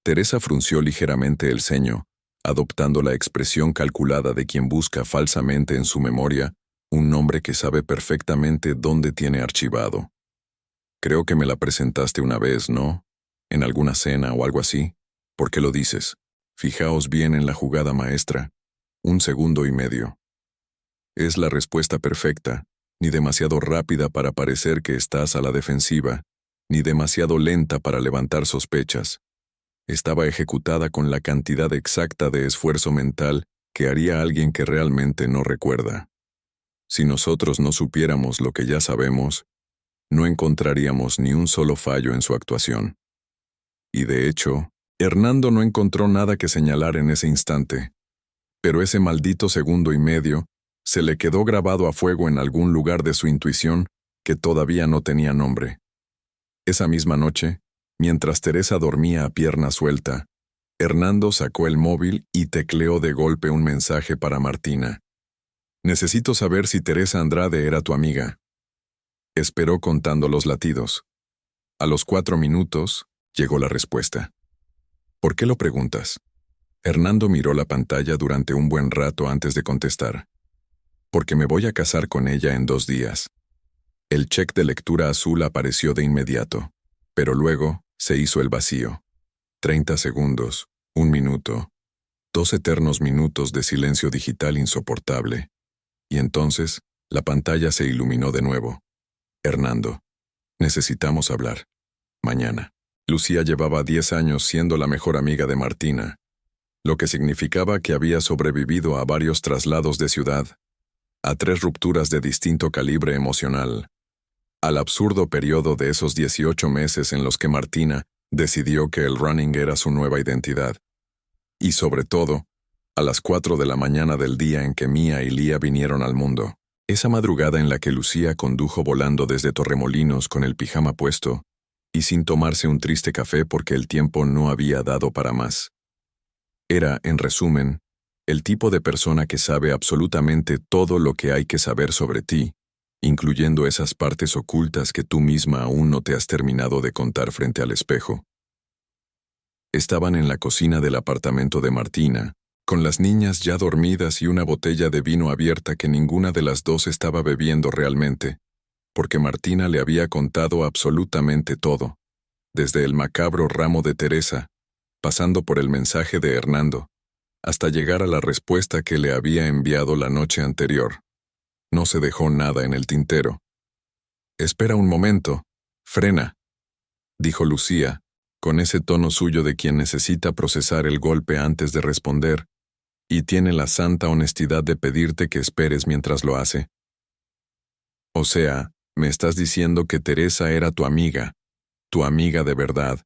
Teresa frunció ligeramente el ceño, adoptando la expresión calculada de quien busca falsamente en su memoria un nombre que sabe perfectamente dónde tiene archivado. Creo que me la presentaste una vez, ¿no? En alguna cena o algo así. ¿Por qué lo dices? Fijaos bien en la jugada maestra. 1,5 segundos. Es la respuesta perfecta, ni demasiado rápida para parecer que estás a la defensiva, ni demasiado lenta para levantar sospechas. Estaba ejecutada con la cantidad exacta de esfuerzo mental que haría alguien que realmente no recuerda. Si nosotros no supiéramos lo que ya sabemos, no encontraríamos ni un solo fallo en su actuación. Y de hecho, Hernando no encontró nada que señalar en ese instante. Pero ese maldito 1,5 segundos se le quedó grabado a fuego en algún lugar de su intuición que todavía no tenía nombre. Esa misma noche, mientras Teresa dormía a pierna suelta, Hernando sacó el móvil y tecleó de golpe un mensaje para Martina. Necesito saber si Teresa Andrade era tu amiga. Esperó contando los latidos. A los 4 minutos, llegó la respuesta. ¿Por qué lo preguntas? Hernando miró la pantalla durante un buen rato antes de contestar. Porque me voy a casar con ella en 2 días. El check de lectura azul apareció de inmediato, pero luego se hizo el vacío. 30 segundos, 1 minuto, 2 eternos minutos de silencio digital insoportable. Y entonces, la pantalla se iluminó de nuevo. Hernando, necesitamos hablar. Mañana. Lucía llevaba 10 años siendo la mejor amiga de Martina, lo que significaba que había sobrevivido a varios traslados de ciudad, a 3 rupturas de distinto calibre emocional, al absurdo periodo de esos 18 meses en los que Martina decidió que el running era su nueva identidad, y sobre todo, a las 4 de la mañana del día en que Mía y Lía vinieron al mundo. Esa madrugada en la que Lucía condujo volando desde Torremolinos con el pijama puesto y sin tomarse un triste café porque el tiempo no había dado para más. Era, en resumen, el tipo de persona que sabe absolutamente todo lo que hay que saber sobre ti, incluyendo esas partes ocultas que tú misma aún no te has terminado de contar frente al espejo. Estaban en la cocina del apartamento de Martina, con las niñas ya dormidas y una botella de vino abierta que ninguna de las dos estaba bebiendo realmente, porque Martina le había contado absolutamente todo, desde el macabro ramo de Teresa, pasando por el mensaje de Hernando, hasta llegar a la respuesta que le había enviado la noche anterior. No se dejó nada en el tintero. «Espera un momento, frena», dijo Lucía, con ese tono suyo de quien necesita procesar el golpe antes de responder, y tiene la santa honestidad de pedirte que esperes mientras lo hace. O sea, me estás diciendo que Teresa era tu amiga de verdad,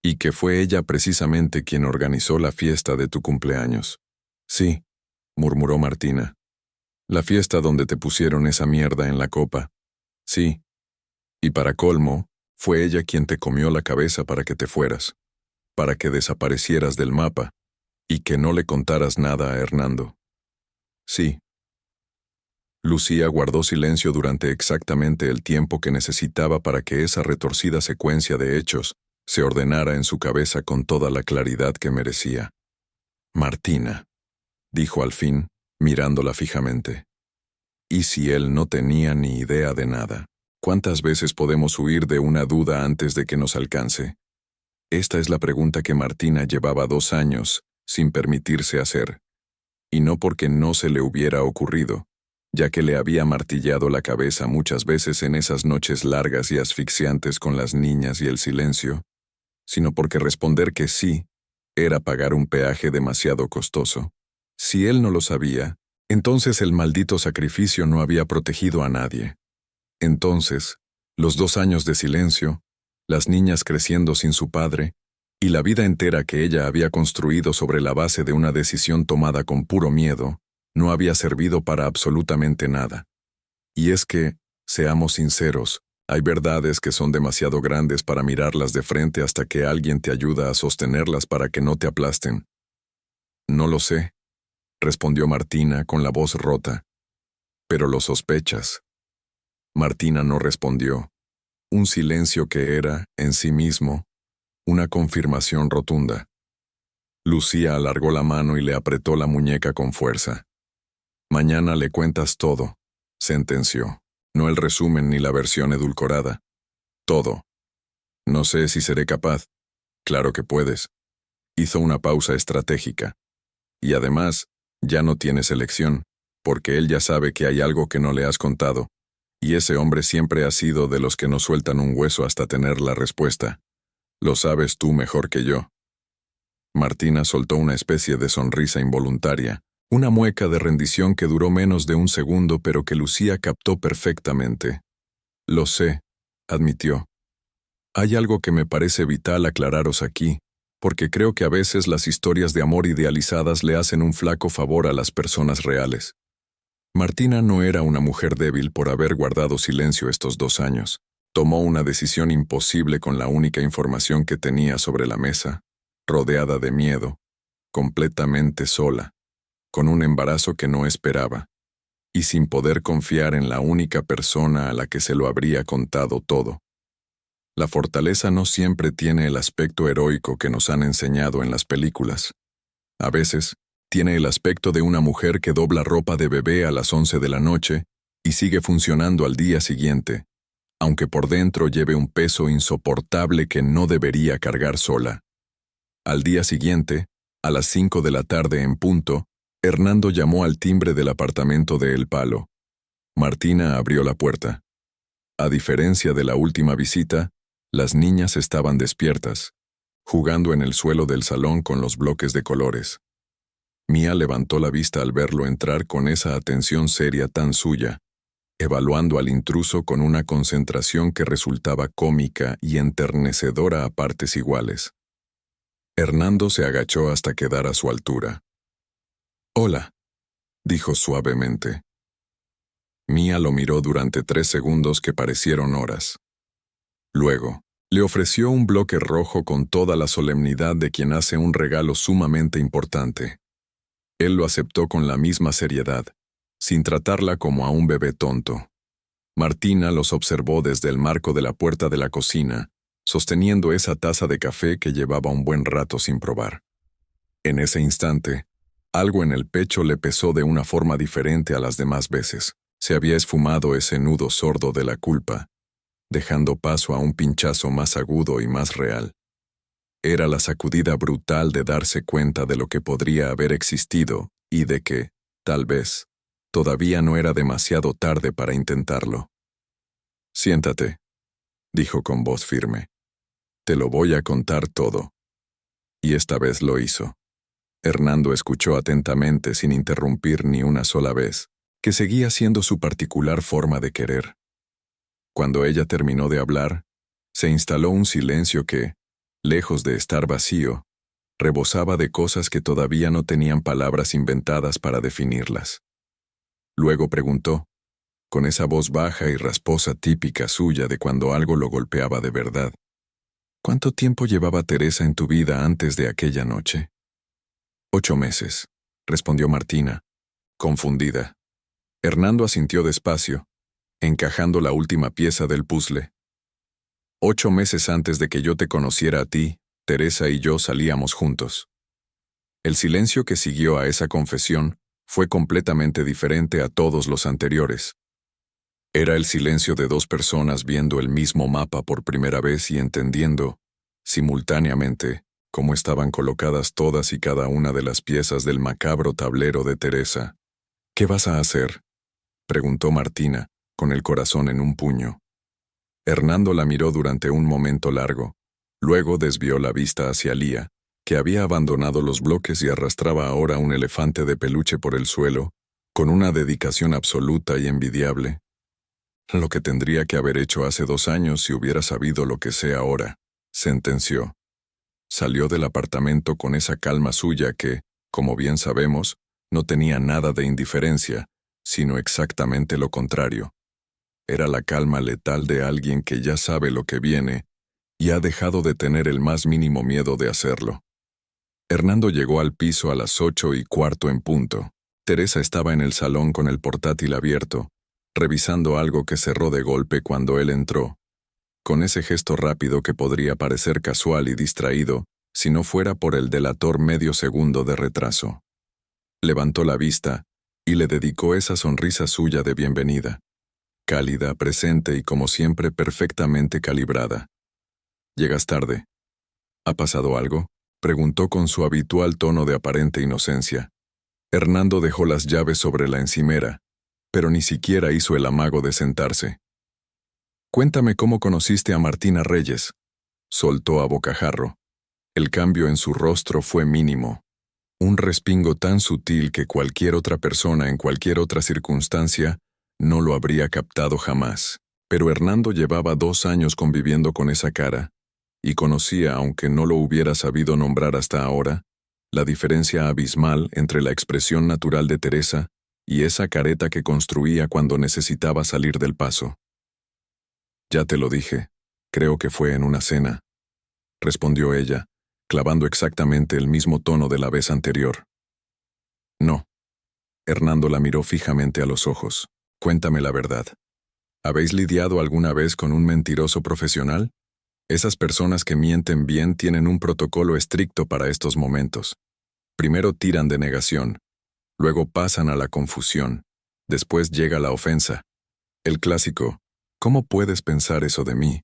y que fue ella precisamente quien organizó la fiesta de tu cumpleaños. Sí, murmuró Martina. La fiesta donde te pusieron esa mierda en la copa. Sí. Y para colmo, fue ella quien te comió la cabeza para que te fueras, para que desaparecieras del mapa, y que no le contaras nada a Hernando. Sí. Lucía guardó silencio durante exactamente el tiempo que necesitaba para que esa retorcida secuencia de hechos se ordenara en su cabeza con toda la claridad que merecía. Martina, dijo al fin, mirándola fijamente. ¿Y si él no tenía ni idea de nada? ¿Cuántas veces podemos huir de una duda antes de que nos alcance? Esta es la pregunta que Martina llevaba 2 años sin permitirse hacer, y no porque no se le hubiera ocurrido, ya que le había martillado la cabeza muchas veces en esas noches largas y asfixiantes con las niñas y el silencio, sino porque responder que sí era pagar un peaje demasiado costoso. Si él no lo sabía, entonces el maldito sacrificio no había protegido a nadie. Entonces, los 2 años de silencio, las niñas creciendo sin su padre, y la vida entera que ella había construido sobre la base de una decisión tomada con puro miedo, no había servido para absolutamente nada. Y es que, seamos sinceros, hay verdades que son demasiado grandes para mirarlas de frente hasta que alguien te ayuda a sostenerlas para que no te aplasten. No lo sé, respondió Martina con la voz rota. Pero lo sospechas. Martina no respondió. Un silencio que era, en sí mismo, una confirmación rotunda. Lucía alargó la mano y le apretó la muñeca con fuerza. Mañana le cuentas todo, sentenció. No el resumen ni la versión edulcorada. Todo. No sé si seré capaz. Claro que puedes. Hizo una pausa estratégica. Y además, ya no tienes elección, porque él ya sabe que hay algo que no le has contado, y ese hombre siempre ha sido de los que no sueltan un hueso hasta tener la respuesta. Lo sabes tú mejor que yo. Martina soltó una especie de sonrisa involuntaria, una mueca de rendición que duró menos de un segundo pero que Lucía captó perfectamente. Lo sé, admitió. Hay algo que me parece vital aclararos aquí, porque creo que a veces las historias de amor idealizadas le hacen un flaco favor a las personas reales. Martina no era una mujer débil por haber guardado silencio estos 2 años. Tomó una decisión imposible con la única información que tenía sobre la mesa, rodeada de miedo, completamente sola, con un embarazo que no esperaba, y sin poder confiar en la única persona a la que se lo habría contado todo. La fortaleza no siempre tiene el aspecto heroico que nos han enseñado en las películas. A veces, tiene el aspecto de una mujer que dobla ropa de bebé a las 11 de la noche y sigue funcionando al día siguiente, aunque por dentro lleve un peso insoportable que no debería cargar sola. Al día siguiente, a las 5 de la tarde en punto, Hernando llamó al timbre del apartamento de El Palo. Martina abrió la puerta. A diferencia de la última visita, las niñas estaban despiertas, jugando en el suelo del salón con los bloques de colores. Mía levantó la vista al verlo entrar con esa atención seria tan suya, evaluando al intruso con una concentración que resultaba cómica y enternecedora a partes iguales. Hernando se agachó hasta quedar a su altura. «Hola», dijo suavemente. Mía lo miró durante 3 segundos que parecieron horas. Luego, le ofreció un bloque rojo con toda la solemnidad de quien hace un regalo sumamente importante. Él lo aceptó con la misma seriedad, sin tratarla como a un bebé tonto. Martina los observó desde el marco de la puerta de la cocina, sosteniendo esa taza de café que llevaba un buen rato sin probar. En ese instante, algo en el pecho le pesó de una forma diferente a las demás veces. Se había esfumado ese nudo sordo de la culpa, dejando paso a un pinchazo más agudo y más real. Era la sacudida brutal de darse cuenta de lo que podría haber existido y de que, tal vez, todavía no era demasiado tarde para intentarlo. «Siéntate», dijo con voz firme. «Te lo voy a contar todo». Y esta vez lo hizo. Hernando escuchó atentamente sin interrumpir ni una sola vez, que seguía siendo su particular forma de querer. Cuando ella terminó de hablar, se instaló un silencio que, lejos de estar vacío, rebosaba de cosas que todavía no tenían palabras inventadas para definirlas. Luego preguntó, con esa voz baja y rasposa típica suya de cuando algo lo golpeaba de verdad: «¿Cuánto tiempo llevaba Teresa en tu vida antes de aquella noche?» «8 meses», respondió Martina, confundida. Hernando asintió despacio, encajando la última pieza del puzzle. «8 meses antes de que yo te conociera a ti, Teresa y yo salíamos juntos». El silencio que siguió a esa confesión fue completamente diferente a todos los anteriores. Era el silencio de 2 personas viendo el mismo mapa por primera vez y entendiendo, simultáneamente, cómo estaban colocadas todas y cada una de las piezas del macabro tablero de Teresa. «¿Qué vas a hacer?», preguntó Martina, con el corazón en un puño. Hernando la miró durante un momento largo, luego desvió la vista hacia Lía, que había abandonado los bloques y arrastraba ahora un elefante de peluche por el suelo, con una dedicación absoluta y envidiable. «Lo que tendría que haber hecho hace 2 años si hubiera sabido lo que sé ahora», sentenció. Salió del apartamento con esa calma suya que, como bien sabemos, no tenía nada de indiferencia, sino exactamente lo contrario. Era la calma letal de alguien que ya sabe lo que viene y ha dejado de tener el más mínimo miedo de hacerlo. Hernando llegó al piso a las 8:15 en punto. Teresa estaba en el salón con el portátil abierto, revisando algo que cerró de golpe cuando él entró, con ese gesto rápido que podría parecer casual y distraído si no fuera por el delator medio segundo de retraso. Levantó la vista y le dedicó esa sonrisa suya de bienvenida, cálida, presente y como siempre perfectamente calibrada. «Llegas tarde. ¿Ha pasado algo?», preguntó con su habitual tono de aparente inocencia. Hernando dejó las llaves sobre la encimera, pero ni siquiera hizo el amago de sentarse. «Cuéntame cómo conociste a Martina Reyes», soltó a bocajarro. El cambio en su rostro fue mínimo. Un respingo tan sutil que cualquier otra persona en cualquier otra circunstancia no lo habría captado jamás. Pero Hernando llevaba 2 años conviviendo con esa cara, y conocía, aunque no lo hubiera sabido nombrar hasta ahora, la diferencia abismal entre la expresión natural de Teresa y esa careta que construía cuando necesitaba salir del paso. «Ya te lo dije, creo que fue en una cena», respondió ella, clavando exactamente el mismo tono de la vez anterior. «No». Hernando la miró fijamente a los ojos. «Cuéntame la verdad. ¿Habéis lidiado alguna vez con un mentiroso profesional? Esas personas que mienten bien tienen un protocolo estricto para estos momentos. Primero tiran de negación, luego pasan a la confusión, después llega la ofensa. El clásico, ¿cómo puedes pensar eso de mí?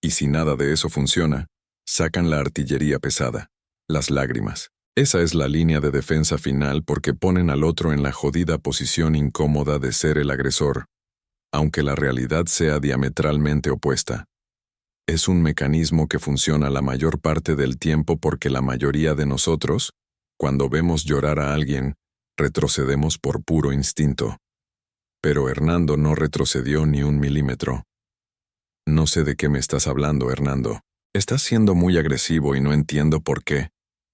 Y si nada de eso funciona, sacan la artillería pesada, las lágrimas. Esa es la línea de defensa final porque ponen al otro en la jodida posición incómoda de ser el agresor, aunque la realidad sea diametralmente opuesta. Es un mecanismo que funciona la mayor parte del tiempo porque la mayoría de nosotros, cuando vemos llorar a alguien, retrocedemos por puro instinto. Pero Hernando no retrocedió ni 1 milímetro. «No sé de qué me estás hablando, Hernando. Estás siendo muy agresivo y no entiendo por qué»,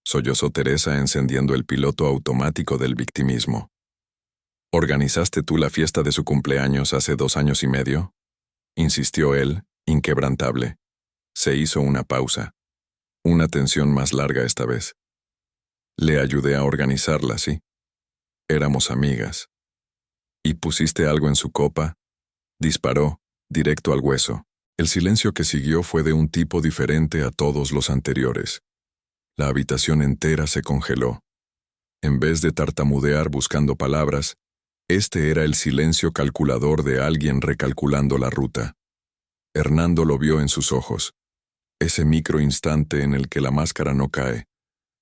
sollozó Teresa encendiendo el piloto automático del victimismo. «¿Organizaste tú la fiesta de su cumpleaños hace 2 años y medio?» insistió él, inquebrantable. Se hizo una pausa. Una tensión más larga esta vez. «Le ayudé a organizarla, sí. Éramos amigas». «¿Y pusiste algo en su copa?» Disparó, directo al hueso. El silencio que siguió fue de un tipo diferente a todos los anteriores. La habitación entera se congeló. En vez de tartamudear buscando palabras, este era el silencio calculador de alguien recalculando la ruta. Hernando lo vio en sus ojos. Ese microinstante en el que la máscara no cae,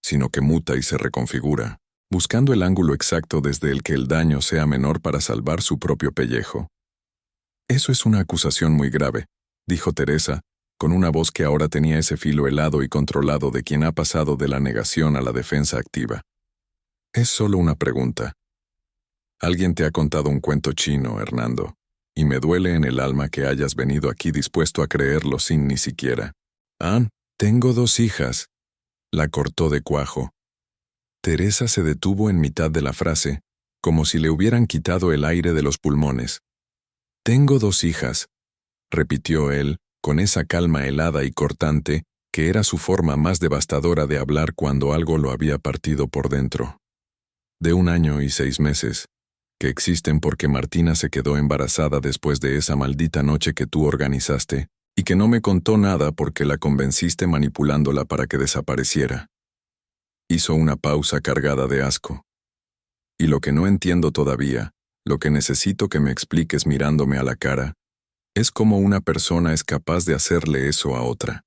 sino que muta y se reconfigura, buscando el ángulo exacto desde el que el daño sea menor para salvar su propio pellejo. «Eso es una acusación muy grave», dijo Teresa, con una voz que ahora tenía ese filo helado y controlado de quien ha pasado de la negación a la defensa activa. «Es solo una pregunta. Alguien te ha contado un cuento chino, Hernando, y me duele en el alma que hayas venido aquí dispuesto a creerlo sin ni siquiera». «Ah, tengo 2 hijas», la cortó de cuajo. Teresa se detuvo en mitad de la frase, como si le hubieran quitado el aire de los pulmones. «Tengo 2 hijas», repitió él, con esa calma helada y cortante que era su forma más devastadora de hablar cuando algo lo había partido por dentro. «De 1 año y 6 meses, que existen porque Martina se quedó embarazada después de esa maldita noche que tú organizaste, y que no me contó nada porque la convenciste manipulándola para que desapareciera». Hizo una pausa cargada de asco. «Y lo que no entiendo todavía, lo que necesito que me expliques mirándome a la cara, es cómo una persona es capaz de hacerle eso a otra».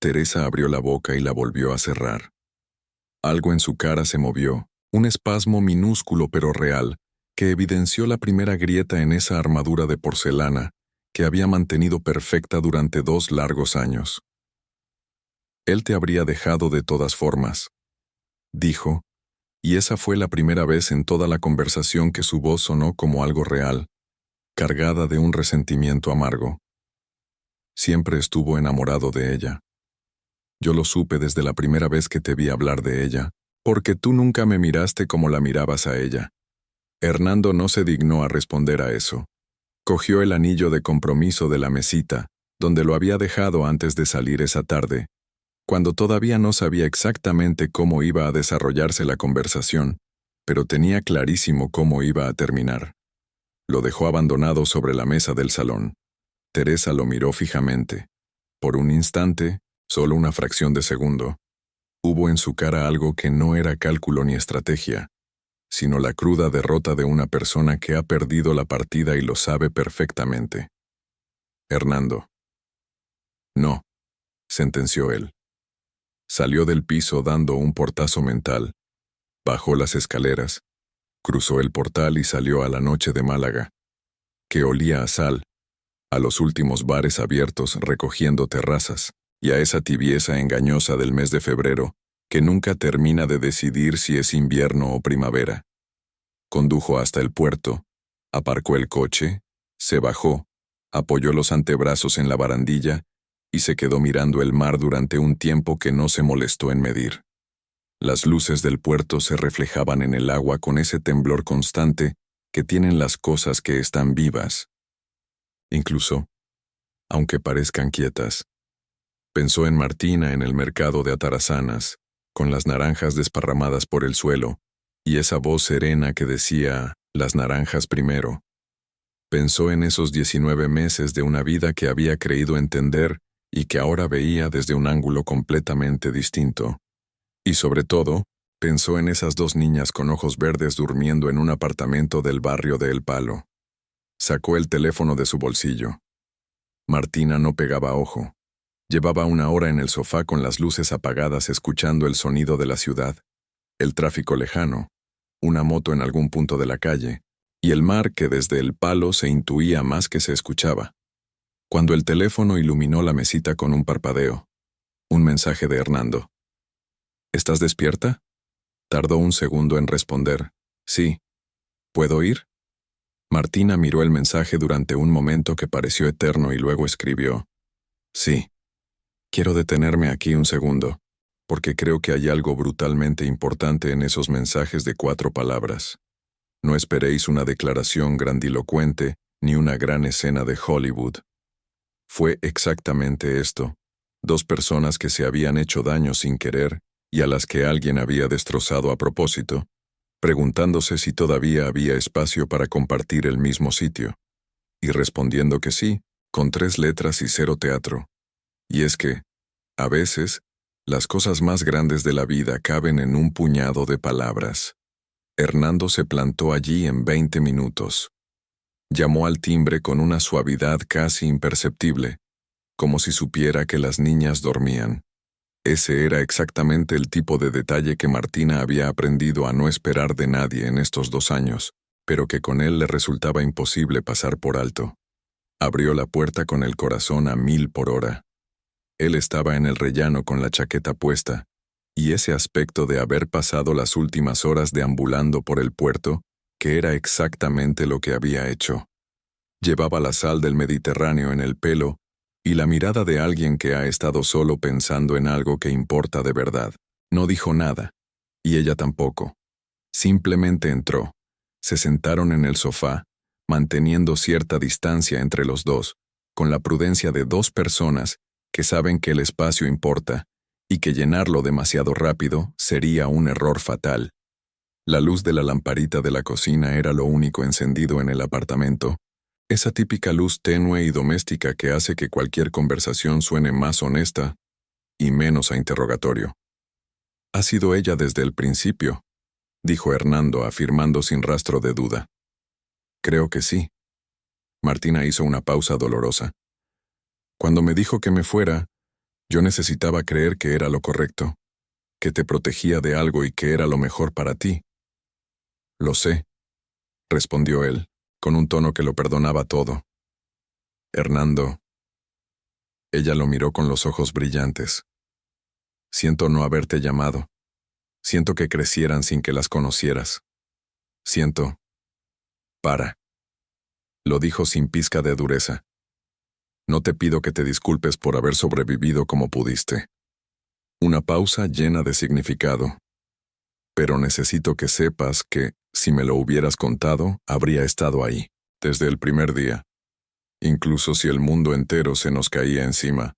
Teresa abrió la boca y la volvió a cerrar. Algo en su cara se movió, un espasmo minúsculo pero real, que evidenció la primera grieta en esa armadura de porcelana que había mantenido perfecta durante 2 largos años. «Él te habría dejado de todas formas», dijo, y esa fue la primera vez en toda la conversación que su voz sonó como algo real, cargada de un resentimiento amargo. «Siempre estuvo enamorado de ella. Yo lo supe desde la primera vez que te vi hablar de ella, porque tú nunca me miraste como la mirabas a ella». Hernando no se dignó a responder a eso. Cogió el anillo de compromiso de la mesita, donde lo había dejado antes de salir esa tarde, cuando todavía no sabía exactamente cómo iba a desarrollarse la conversación, pero tenía clarísimo cómo iba a terminar. Lo dejó abandonado sobre la mesa del salón. Teresa lo miró fijamente. Por un instante, solo una fracción de segundo, hubo en su cara algo que no era cálculo ni estrategia, sino la cruda derrota de una persona que ha perdido la partida y lo sabe perfectamente. Hernando. No, sentenció él. Salió del piso dando un portazo mental, bajó las escaleras, cruzó el portal y salió a la noche de Málaga, que olía a sal, a los últimos bares abiertos recogiendo terrazas, y a esa tibieza engañosa del mes de febrero, que nunca termina de decidir si es invierno o primavera. Condujo hasta el puerto, aparcó el coche, se bajó, apoyó los antebrazos en la barandilla y se quedó mirando el mar durante un tiempo que no se molestó en medir. Las luces del puerto se reflejaban en el agua con ese temblor constante que tienen las cosas que están vivas. Incluso, aunque parezcan quietas, pensó en Martina en el mercado de Atarazanas, con las naranjas desparramadas por el suelo, y esa voz serena que decía, las naranjas primero. Pensó en esos 19 meses de una vida que había creído entender y que ahora veía desde un ángulo completamente distinto. Y sobre todo, pensó en esas dos niñas con ojos verdes durmiendo en un apartamento del barrio de El Palo. Sacó el teléfono de su bolsillo. Martina no pegaba ojo. Llevaba una hora en el sofá con las luces apagadas escuchando el sonido de la ciudad, el tráfico lejano, una moto en algún punto de la calle, y el mar que desde El Palo se intuía más que se escuchaba. Cuando el teléfono iluminó la mesita con un parpadeo, un mensaje de Hernando. ¿Estás despierta? Tardó un segundo en responder. Sí. ¿Puedo ir? Martina miró el mensaje durante un momento que pareció eterno y luego escribió. Sí. Quiero detenerme aquí un segundo, porque creo que hay algo brutalmente importante en esos mensajes de 4 palabras. No esperéis una declaración grandilocuente ni una gran escena de Hollywood. Fue exactamente esto. 2 personas que se habían hecho daño sin querer y a las que alguien había destrozado a propósito, preguntándose si todavía había espacio para compartir el mismo sitio, y respondiendo que sí, con 3 letras y 0 teatro. Y es que, a veces, las cosas más grandes de la vida caben en un puñado de palabras. Hernando se plantó allí en 20 minutos. Llamó al timbre con una suavidad casi imperceptible, como si supiera que las niñas dormían. Ese era exactamente el tipo de detalle que Martina había aprendido a no esperar de nadie en estos 2 años, pero que con él le resultaba imposible pasar por alto. Abrió la puerta con el corazón a 1000 por hora. Él estaba en el rellano con la chaqueta puesta, y ese aspecto de haber pasado las últimas horas deambulando por el puerto, que era exactamente lo que había hecho. Llevaba la sal del Mediterráneo en el pelo y la mirada de alguien que ha estado solo pensando en algo que importa de verdad. No dijo nada, y ella tampoco. Simplemente entró. Se sentaron en el sofá, manteniendo cierta distancia entre los dos, con la prudencia de 2 personas que saben que el espacio importa y que llenarlo demasiado rápido sería un error fatal. La luz de la lamparita de la cocina era lo único encendido en el apartamento, esa típica luz tenue y doméstica que hace que cualquier conversación suene más honesta y menos a interrogatorio. «Ha sido ella desde el principio», dijo Hernando afirmando sin rastro de duda. «Creo que sí». Martina hizo una pausa dolorosa. «Cuando me dijo que me fuera, yo necesitaba creer que era lo correcto, que te protegía de algo y que era lo mejor para ti». «Lo sé», respondió él, con un tono que lo perdonaba todo. «Hernando». Ella lo miró con los ojos brillantes. «Siento no haberte llamado. Siento que crecieran sin que las conocieras. Siento...» «Para». Lo dijo sin pizca de dureza. «No te pido que te disculpes por haber sobrevivido como pudiste». Una pausa llena de significado. «Pero necesito que sepas que, si me lo hubieras contado, habría estado ahí, desde el primer día. Incluso si el mundo entero se nos caía encima».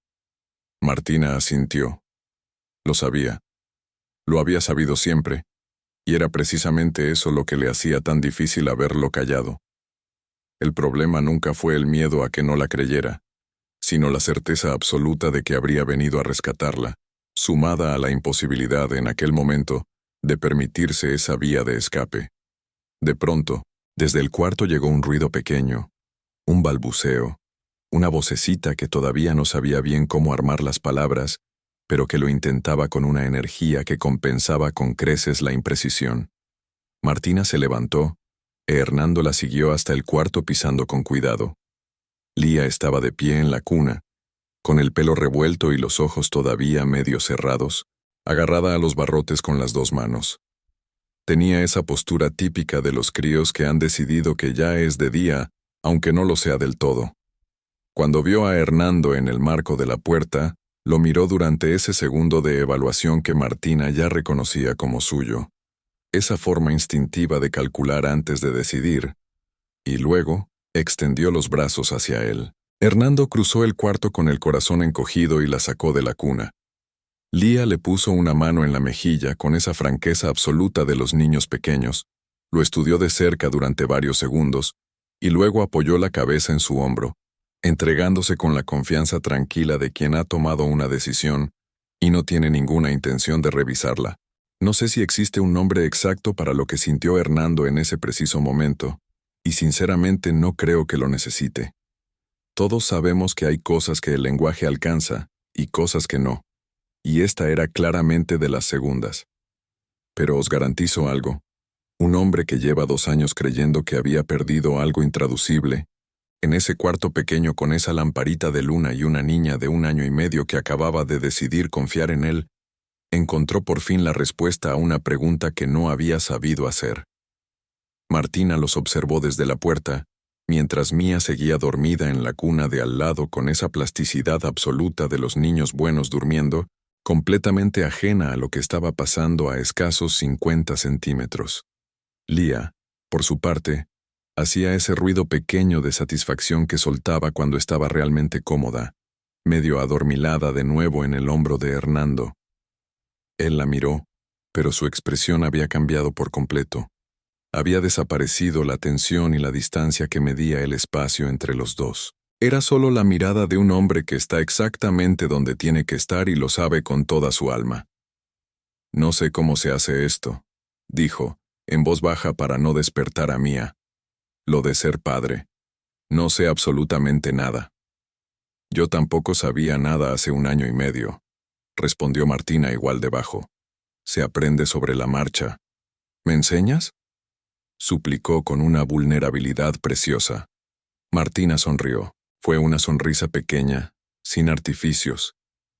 Martina asintió. Lo sabía. Lo había sabido siempre, y era precisamente eso lo que le hacía tan difícil haberlo callado. El problema nunca fue el miedo a que no la creyera, sino la certeza absoluta de que habría venido a rescatarla, sumada a la imposibilidad en aquel momento de permitirse esa vía de escape. De pronto, desde el cuarto llegó un ruido pequeño, un balbuceo, una vocecita que todavía no sabía bien cómo armar las palabras, pero que lo intentaba con una energía que compensaba con creces la imprecisión. Martina se levantó, e Hernando la siguió hasta el cuarto pisando con cuidado. Lía estaba de pie en la cuna, con el pelo revuelto y los ojos todavía medio cerrados, agarrada a los barrotes con las dos manos. Tenía esa postura típica de los críos que han decidido que ya es de día, aunque no lo sea del todo. Cuando vio a Hernando en el marco de la puerta, lo miró durante ese segundo de evaluación que Martina ya reconocía como suyo. Esa forma instintiva de calcular antes de decidir, y luego extendió los brazos hacia él. Hernando cruzó el cuarto con el corazón encogido y la sacó de la cuna. Lía le puso una mano en la mejilla con esa franqueza absoluta de los niños pequeños, lo estudió de cerca durante varios segundos, y luego apoyó la cabeza en su hombro, entregándose con la confianza tranquila de quien ha tomado una decisión y no tiene ninguna intención de revisarla. No sé si existe un nombre exacto para lo que sintió Hernando en ese preciso momento, y sinceramente no creo que lo necesite. Todos sabemos que hay cosas que el lenguaje alcanza y cosas que no, y esta era claramente de las segundas. Pero os garantizo algo, un hombre que lleva 2 años creyendo que había perdido algo intraducible, en ese cuarto pequeño con esa lamparita de luna y una niña de 1 año y medio que acababa de decidir confiar en él, encontró por fin la respuesta a una pregunta que no había sabido hacer. Martina los observó desde la puerta, mientras Mía seguía dormida en la cuna de al lado con esa plasticidad absoluta de los niños buenos durmiendo, completamente ajena a lo que estaba pasando a escasos 50 centímetros. Lía, por su parte, hacía ese ruido pequeño de satisfacción que soltaba cuando estaba realmente cómoda, medio adormilada de nuevo en el hombro de Hernando. Él la miró, pero su expresión había cambiado por completo. Había desaparecido la tensión y la distancia que medía el espacio entre los dos. Era solo la mirada de un hombre que está exactamente donde tiene que estar y lo sabe con toda su alma. «No sé cómo se hace esto», dijo, en voz baja para no despertar a Mía. «Lo de ser padre. No sé absolutamente nada». «Yo tampoco sabía nada hace 1 año y medio», respondió Martina igual de bajo. «Se aprende sobre la marcha. ¿Me enseñas?», suplicó con una vulnerabilidad preciosa. Martina sonrió. Fue una sonrisa pequeña, sin artificios,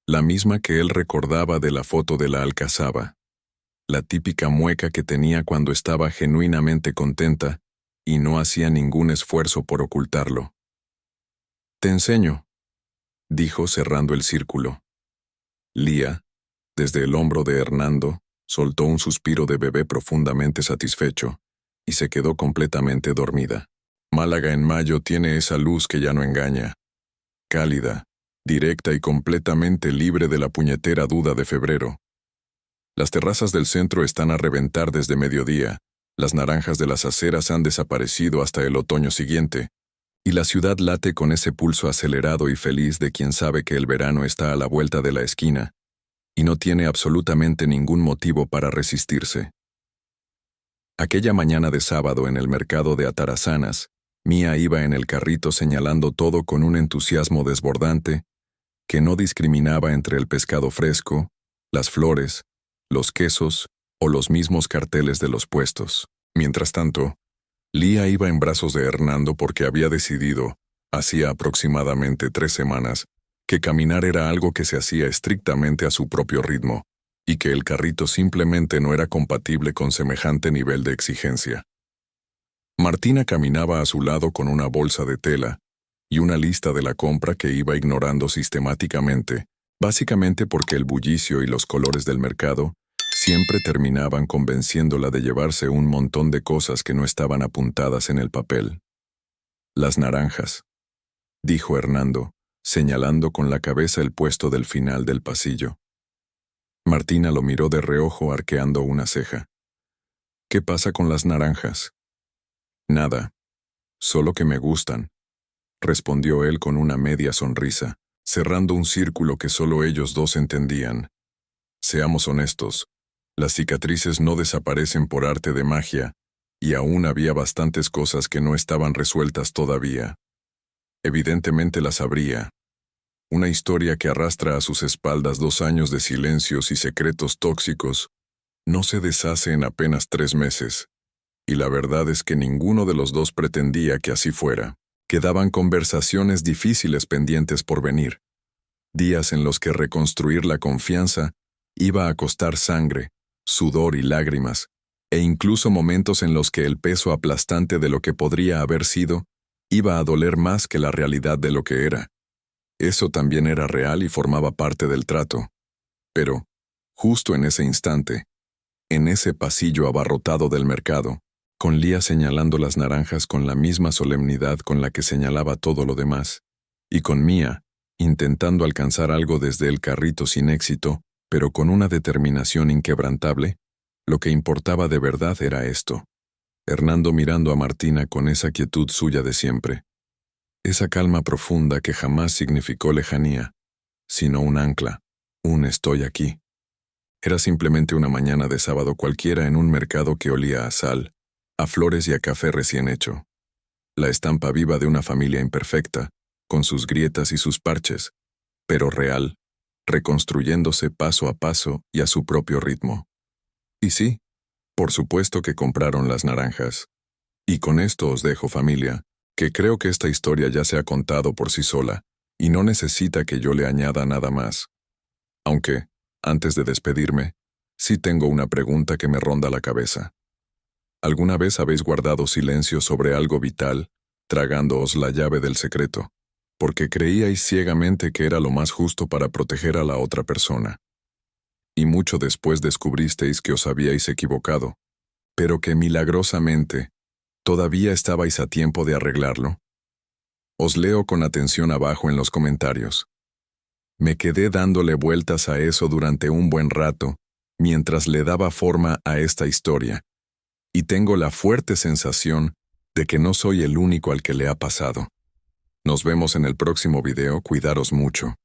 la misma que él recordaba de la foto de la alcazaba, la típica mueca que tenía cuando estaba genuinamente contenta y no hacía ningún esfuerzo por ocultarlo. «Te enseño», dijo cerrando el círculo. Lía, desde el hombro de Hernando, soltó un suspiro de bebé profundamente satisfecho y se quedó completamente dormida. Málaga en mayo tiene esa luz que ya no engaña, cálida, directa y completamente libre de la puñetera duda de febrero. Las terrazas del centro están a reventar desde mediodía, las naranjas de las aceras han desaparecido hasta el otoño siguiente, y la ciudad late con ese pulso acelerado y feliz de quien sabe que el verano está a la vuelta de la esquina, y no tiene absolutamente ningún motivo para resistirse. Aquella mañana de sábado en el mercado de Atarazanas, Mía iba en el carrito señalando todo con un entusiasmo desbordante que no discriminaba entre el pescado fresco, las flores, los quesos o los mismos carteles de los puestos. Mientras tanto, Lía iba en brazos de Hernando porque había decidido, hacía aproximadamente 3 semanas, que caminar era algo que se hacía estrictamente a su propio ritmo, y que el carrito simplemente no era compatible con semejante nivel de exigencia. Martina caminaba a su lado con una bolsa de tela y una lista de la compra que iba ignorando sistemáticamente, básicamente porque el bullicio y los colores del mercado siempre terminaban convenciéndola de llevarse un montón de cosas que no estaban apuntadas en el papel. «Las naranjas», dijo Hernando, señalando con la cabeza el puesto del final del pasillo. Martina lo miró de reojo arqueando una ceja. «¿Qué pasa con las naranjas?» «Nada. Solo que me gustan, respondió él con una media sonrisa, cerrando un círculo que solo ellos dos entendían. Seamos honestos, las cicatrices no desaparecen por arte de magia, y aún había bastantes cosas que no estaban resueltas todavía. Evidentemente las habría. Una historia que arrastra a sus espaldas 2 años de silencios y secretos tóxicos no se deshace en apenas 3 meses, y la verdad es que ninguno de los dos pretendía que así fuera. Quedaban conversaciones difíciles pendientes por venir, días en los que reconstruir la confianza iba a costar sangre, sudor y lágrimas, e incluso momentos en los que el peso aplastante de lo que podría haber sido iba a doler más que la realidad de lo que era. Eso también era real y formaba parte del trato. Pero, justo en ese instante, en ese pasillo abarrotado del mercado, con Lía señalando las naranjas con la misma solemnidad con la que señalaba todo lo demás, y con Mía, intentando alcanzar algo desde el carrito sin éxito, pero con una determinación inquebrantable, lo que importaba de verdad era esto. Hernando mirando a Martina con esa quietud suya de siempre. Esa calma profunda que jamás significó lejanía, sino un ancla, un estoy aquí. Era simplemente una mañana de sábado cualquiera en un mercado que olía a sal, a flores y a café recién hecho. La estampa viva de una familia imperfecta, con sus grietas y sus parches, pero real, reconstruyéndose paso a paso y a su propio ritmo. Y sí, por supuesto que compraron las naranjas. Y con esto os dejo, familia, que creo que esta historia ya se ha contado por sí sola, y no necesita que yo le añada nada más. Aunque, antes de despedirme, sí tengo una pregunta que me ronda la cabeza. ¿Alguna vez habéis guardado silencio sobre algo vital, tragándoos la llave del secreto, porque creíais ciegamente que era lo más justo para proteger a la otra persona? Y mucho después descubristeis que os habíais equivocado, pero que milagrosamente todavía estabais a tiempo de arreglarlo. Os leo con atención abajo en los comentarios. Me quedé dándole vueltas a eso durante un buen rato, mientras le daba forma a esta historia, y tengo la fuerte sensación de que no soy el único al que le ha pasado. Nos vemos en el próximo video, cuidaros mucho.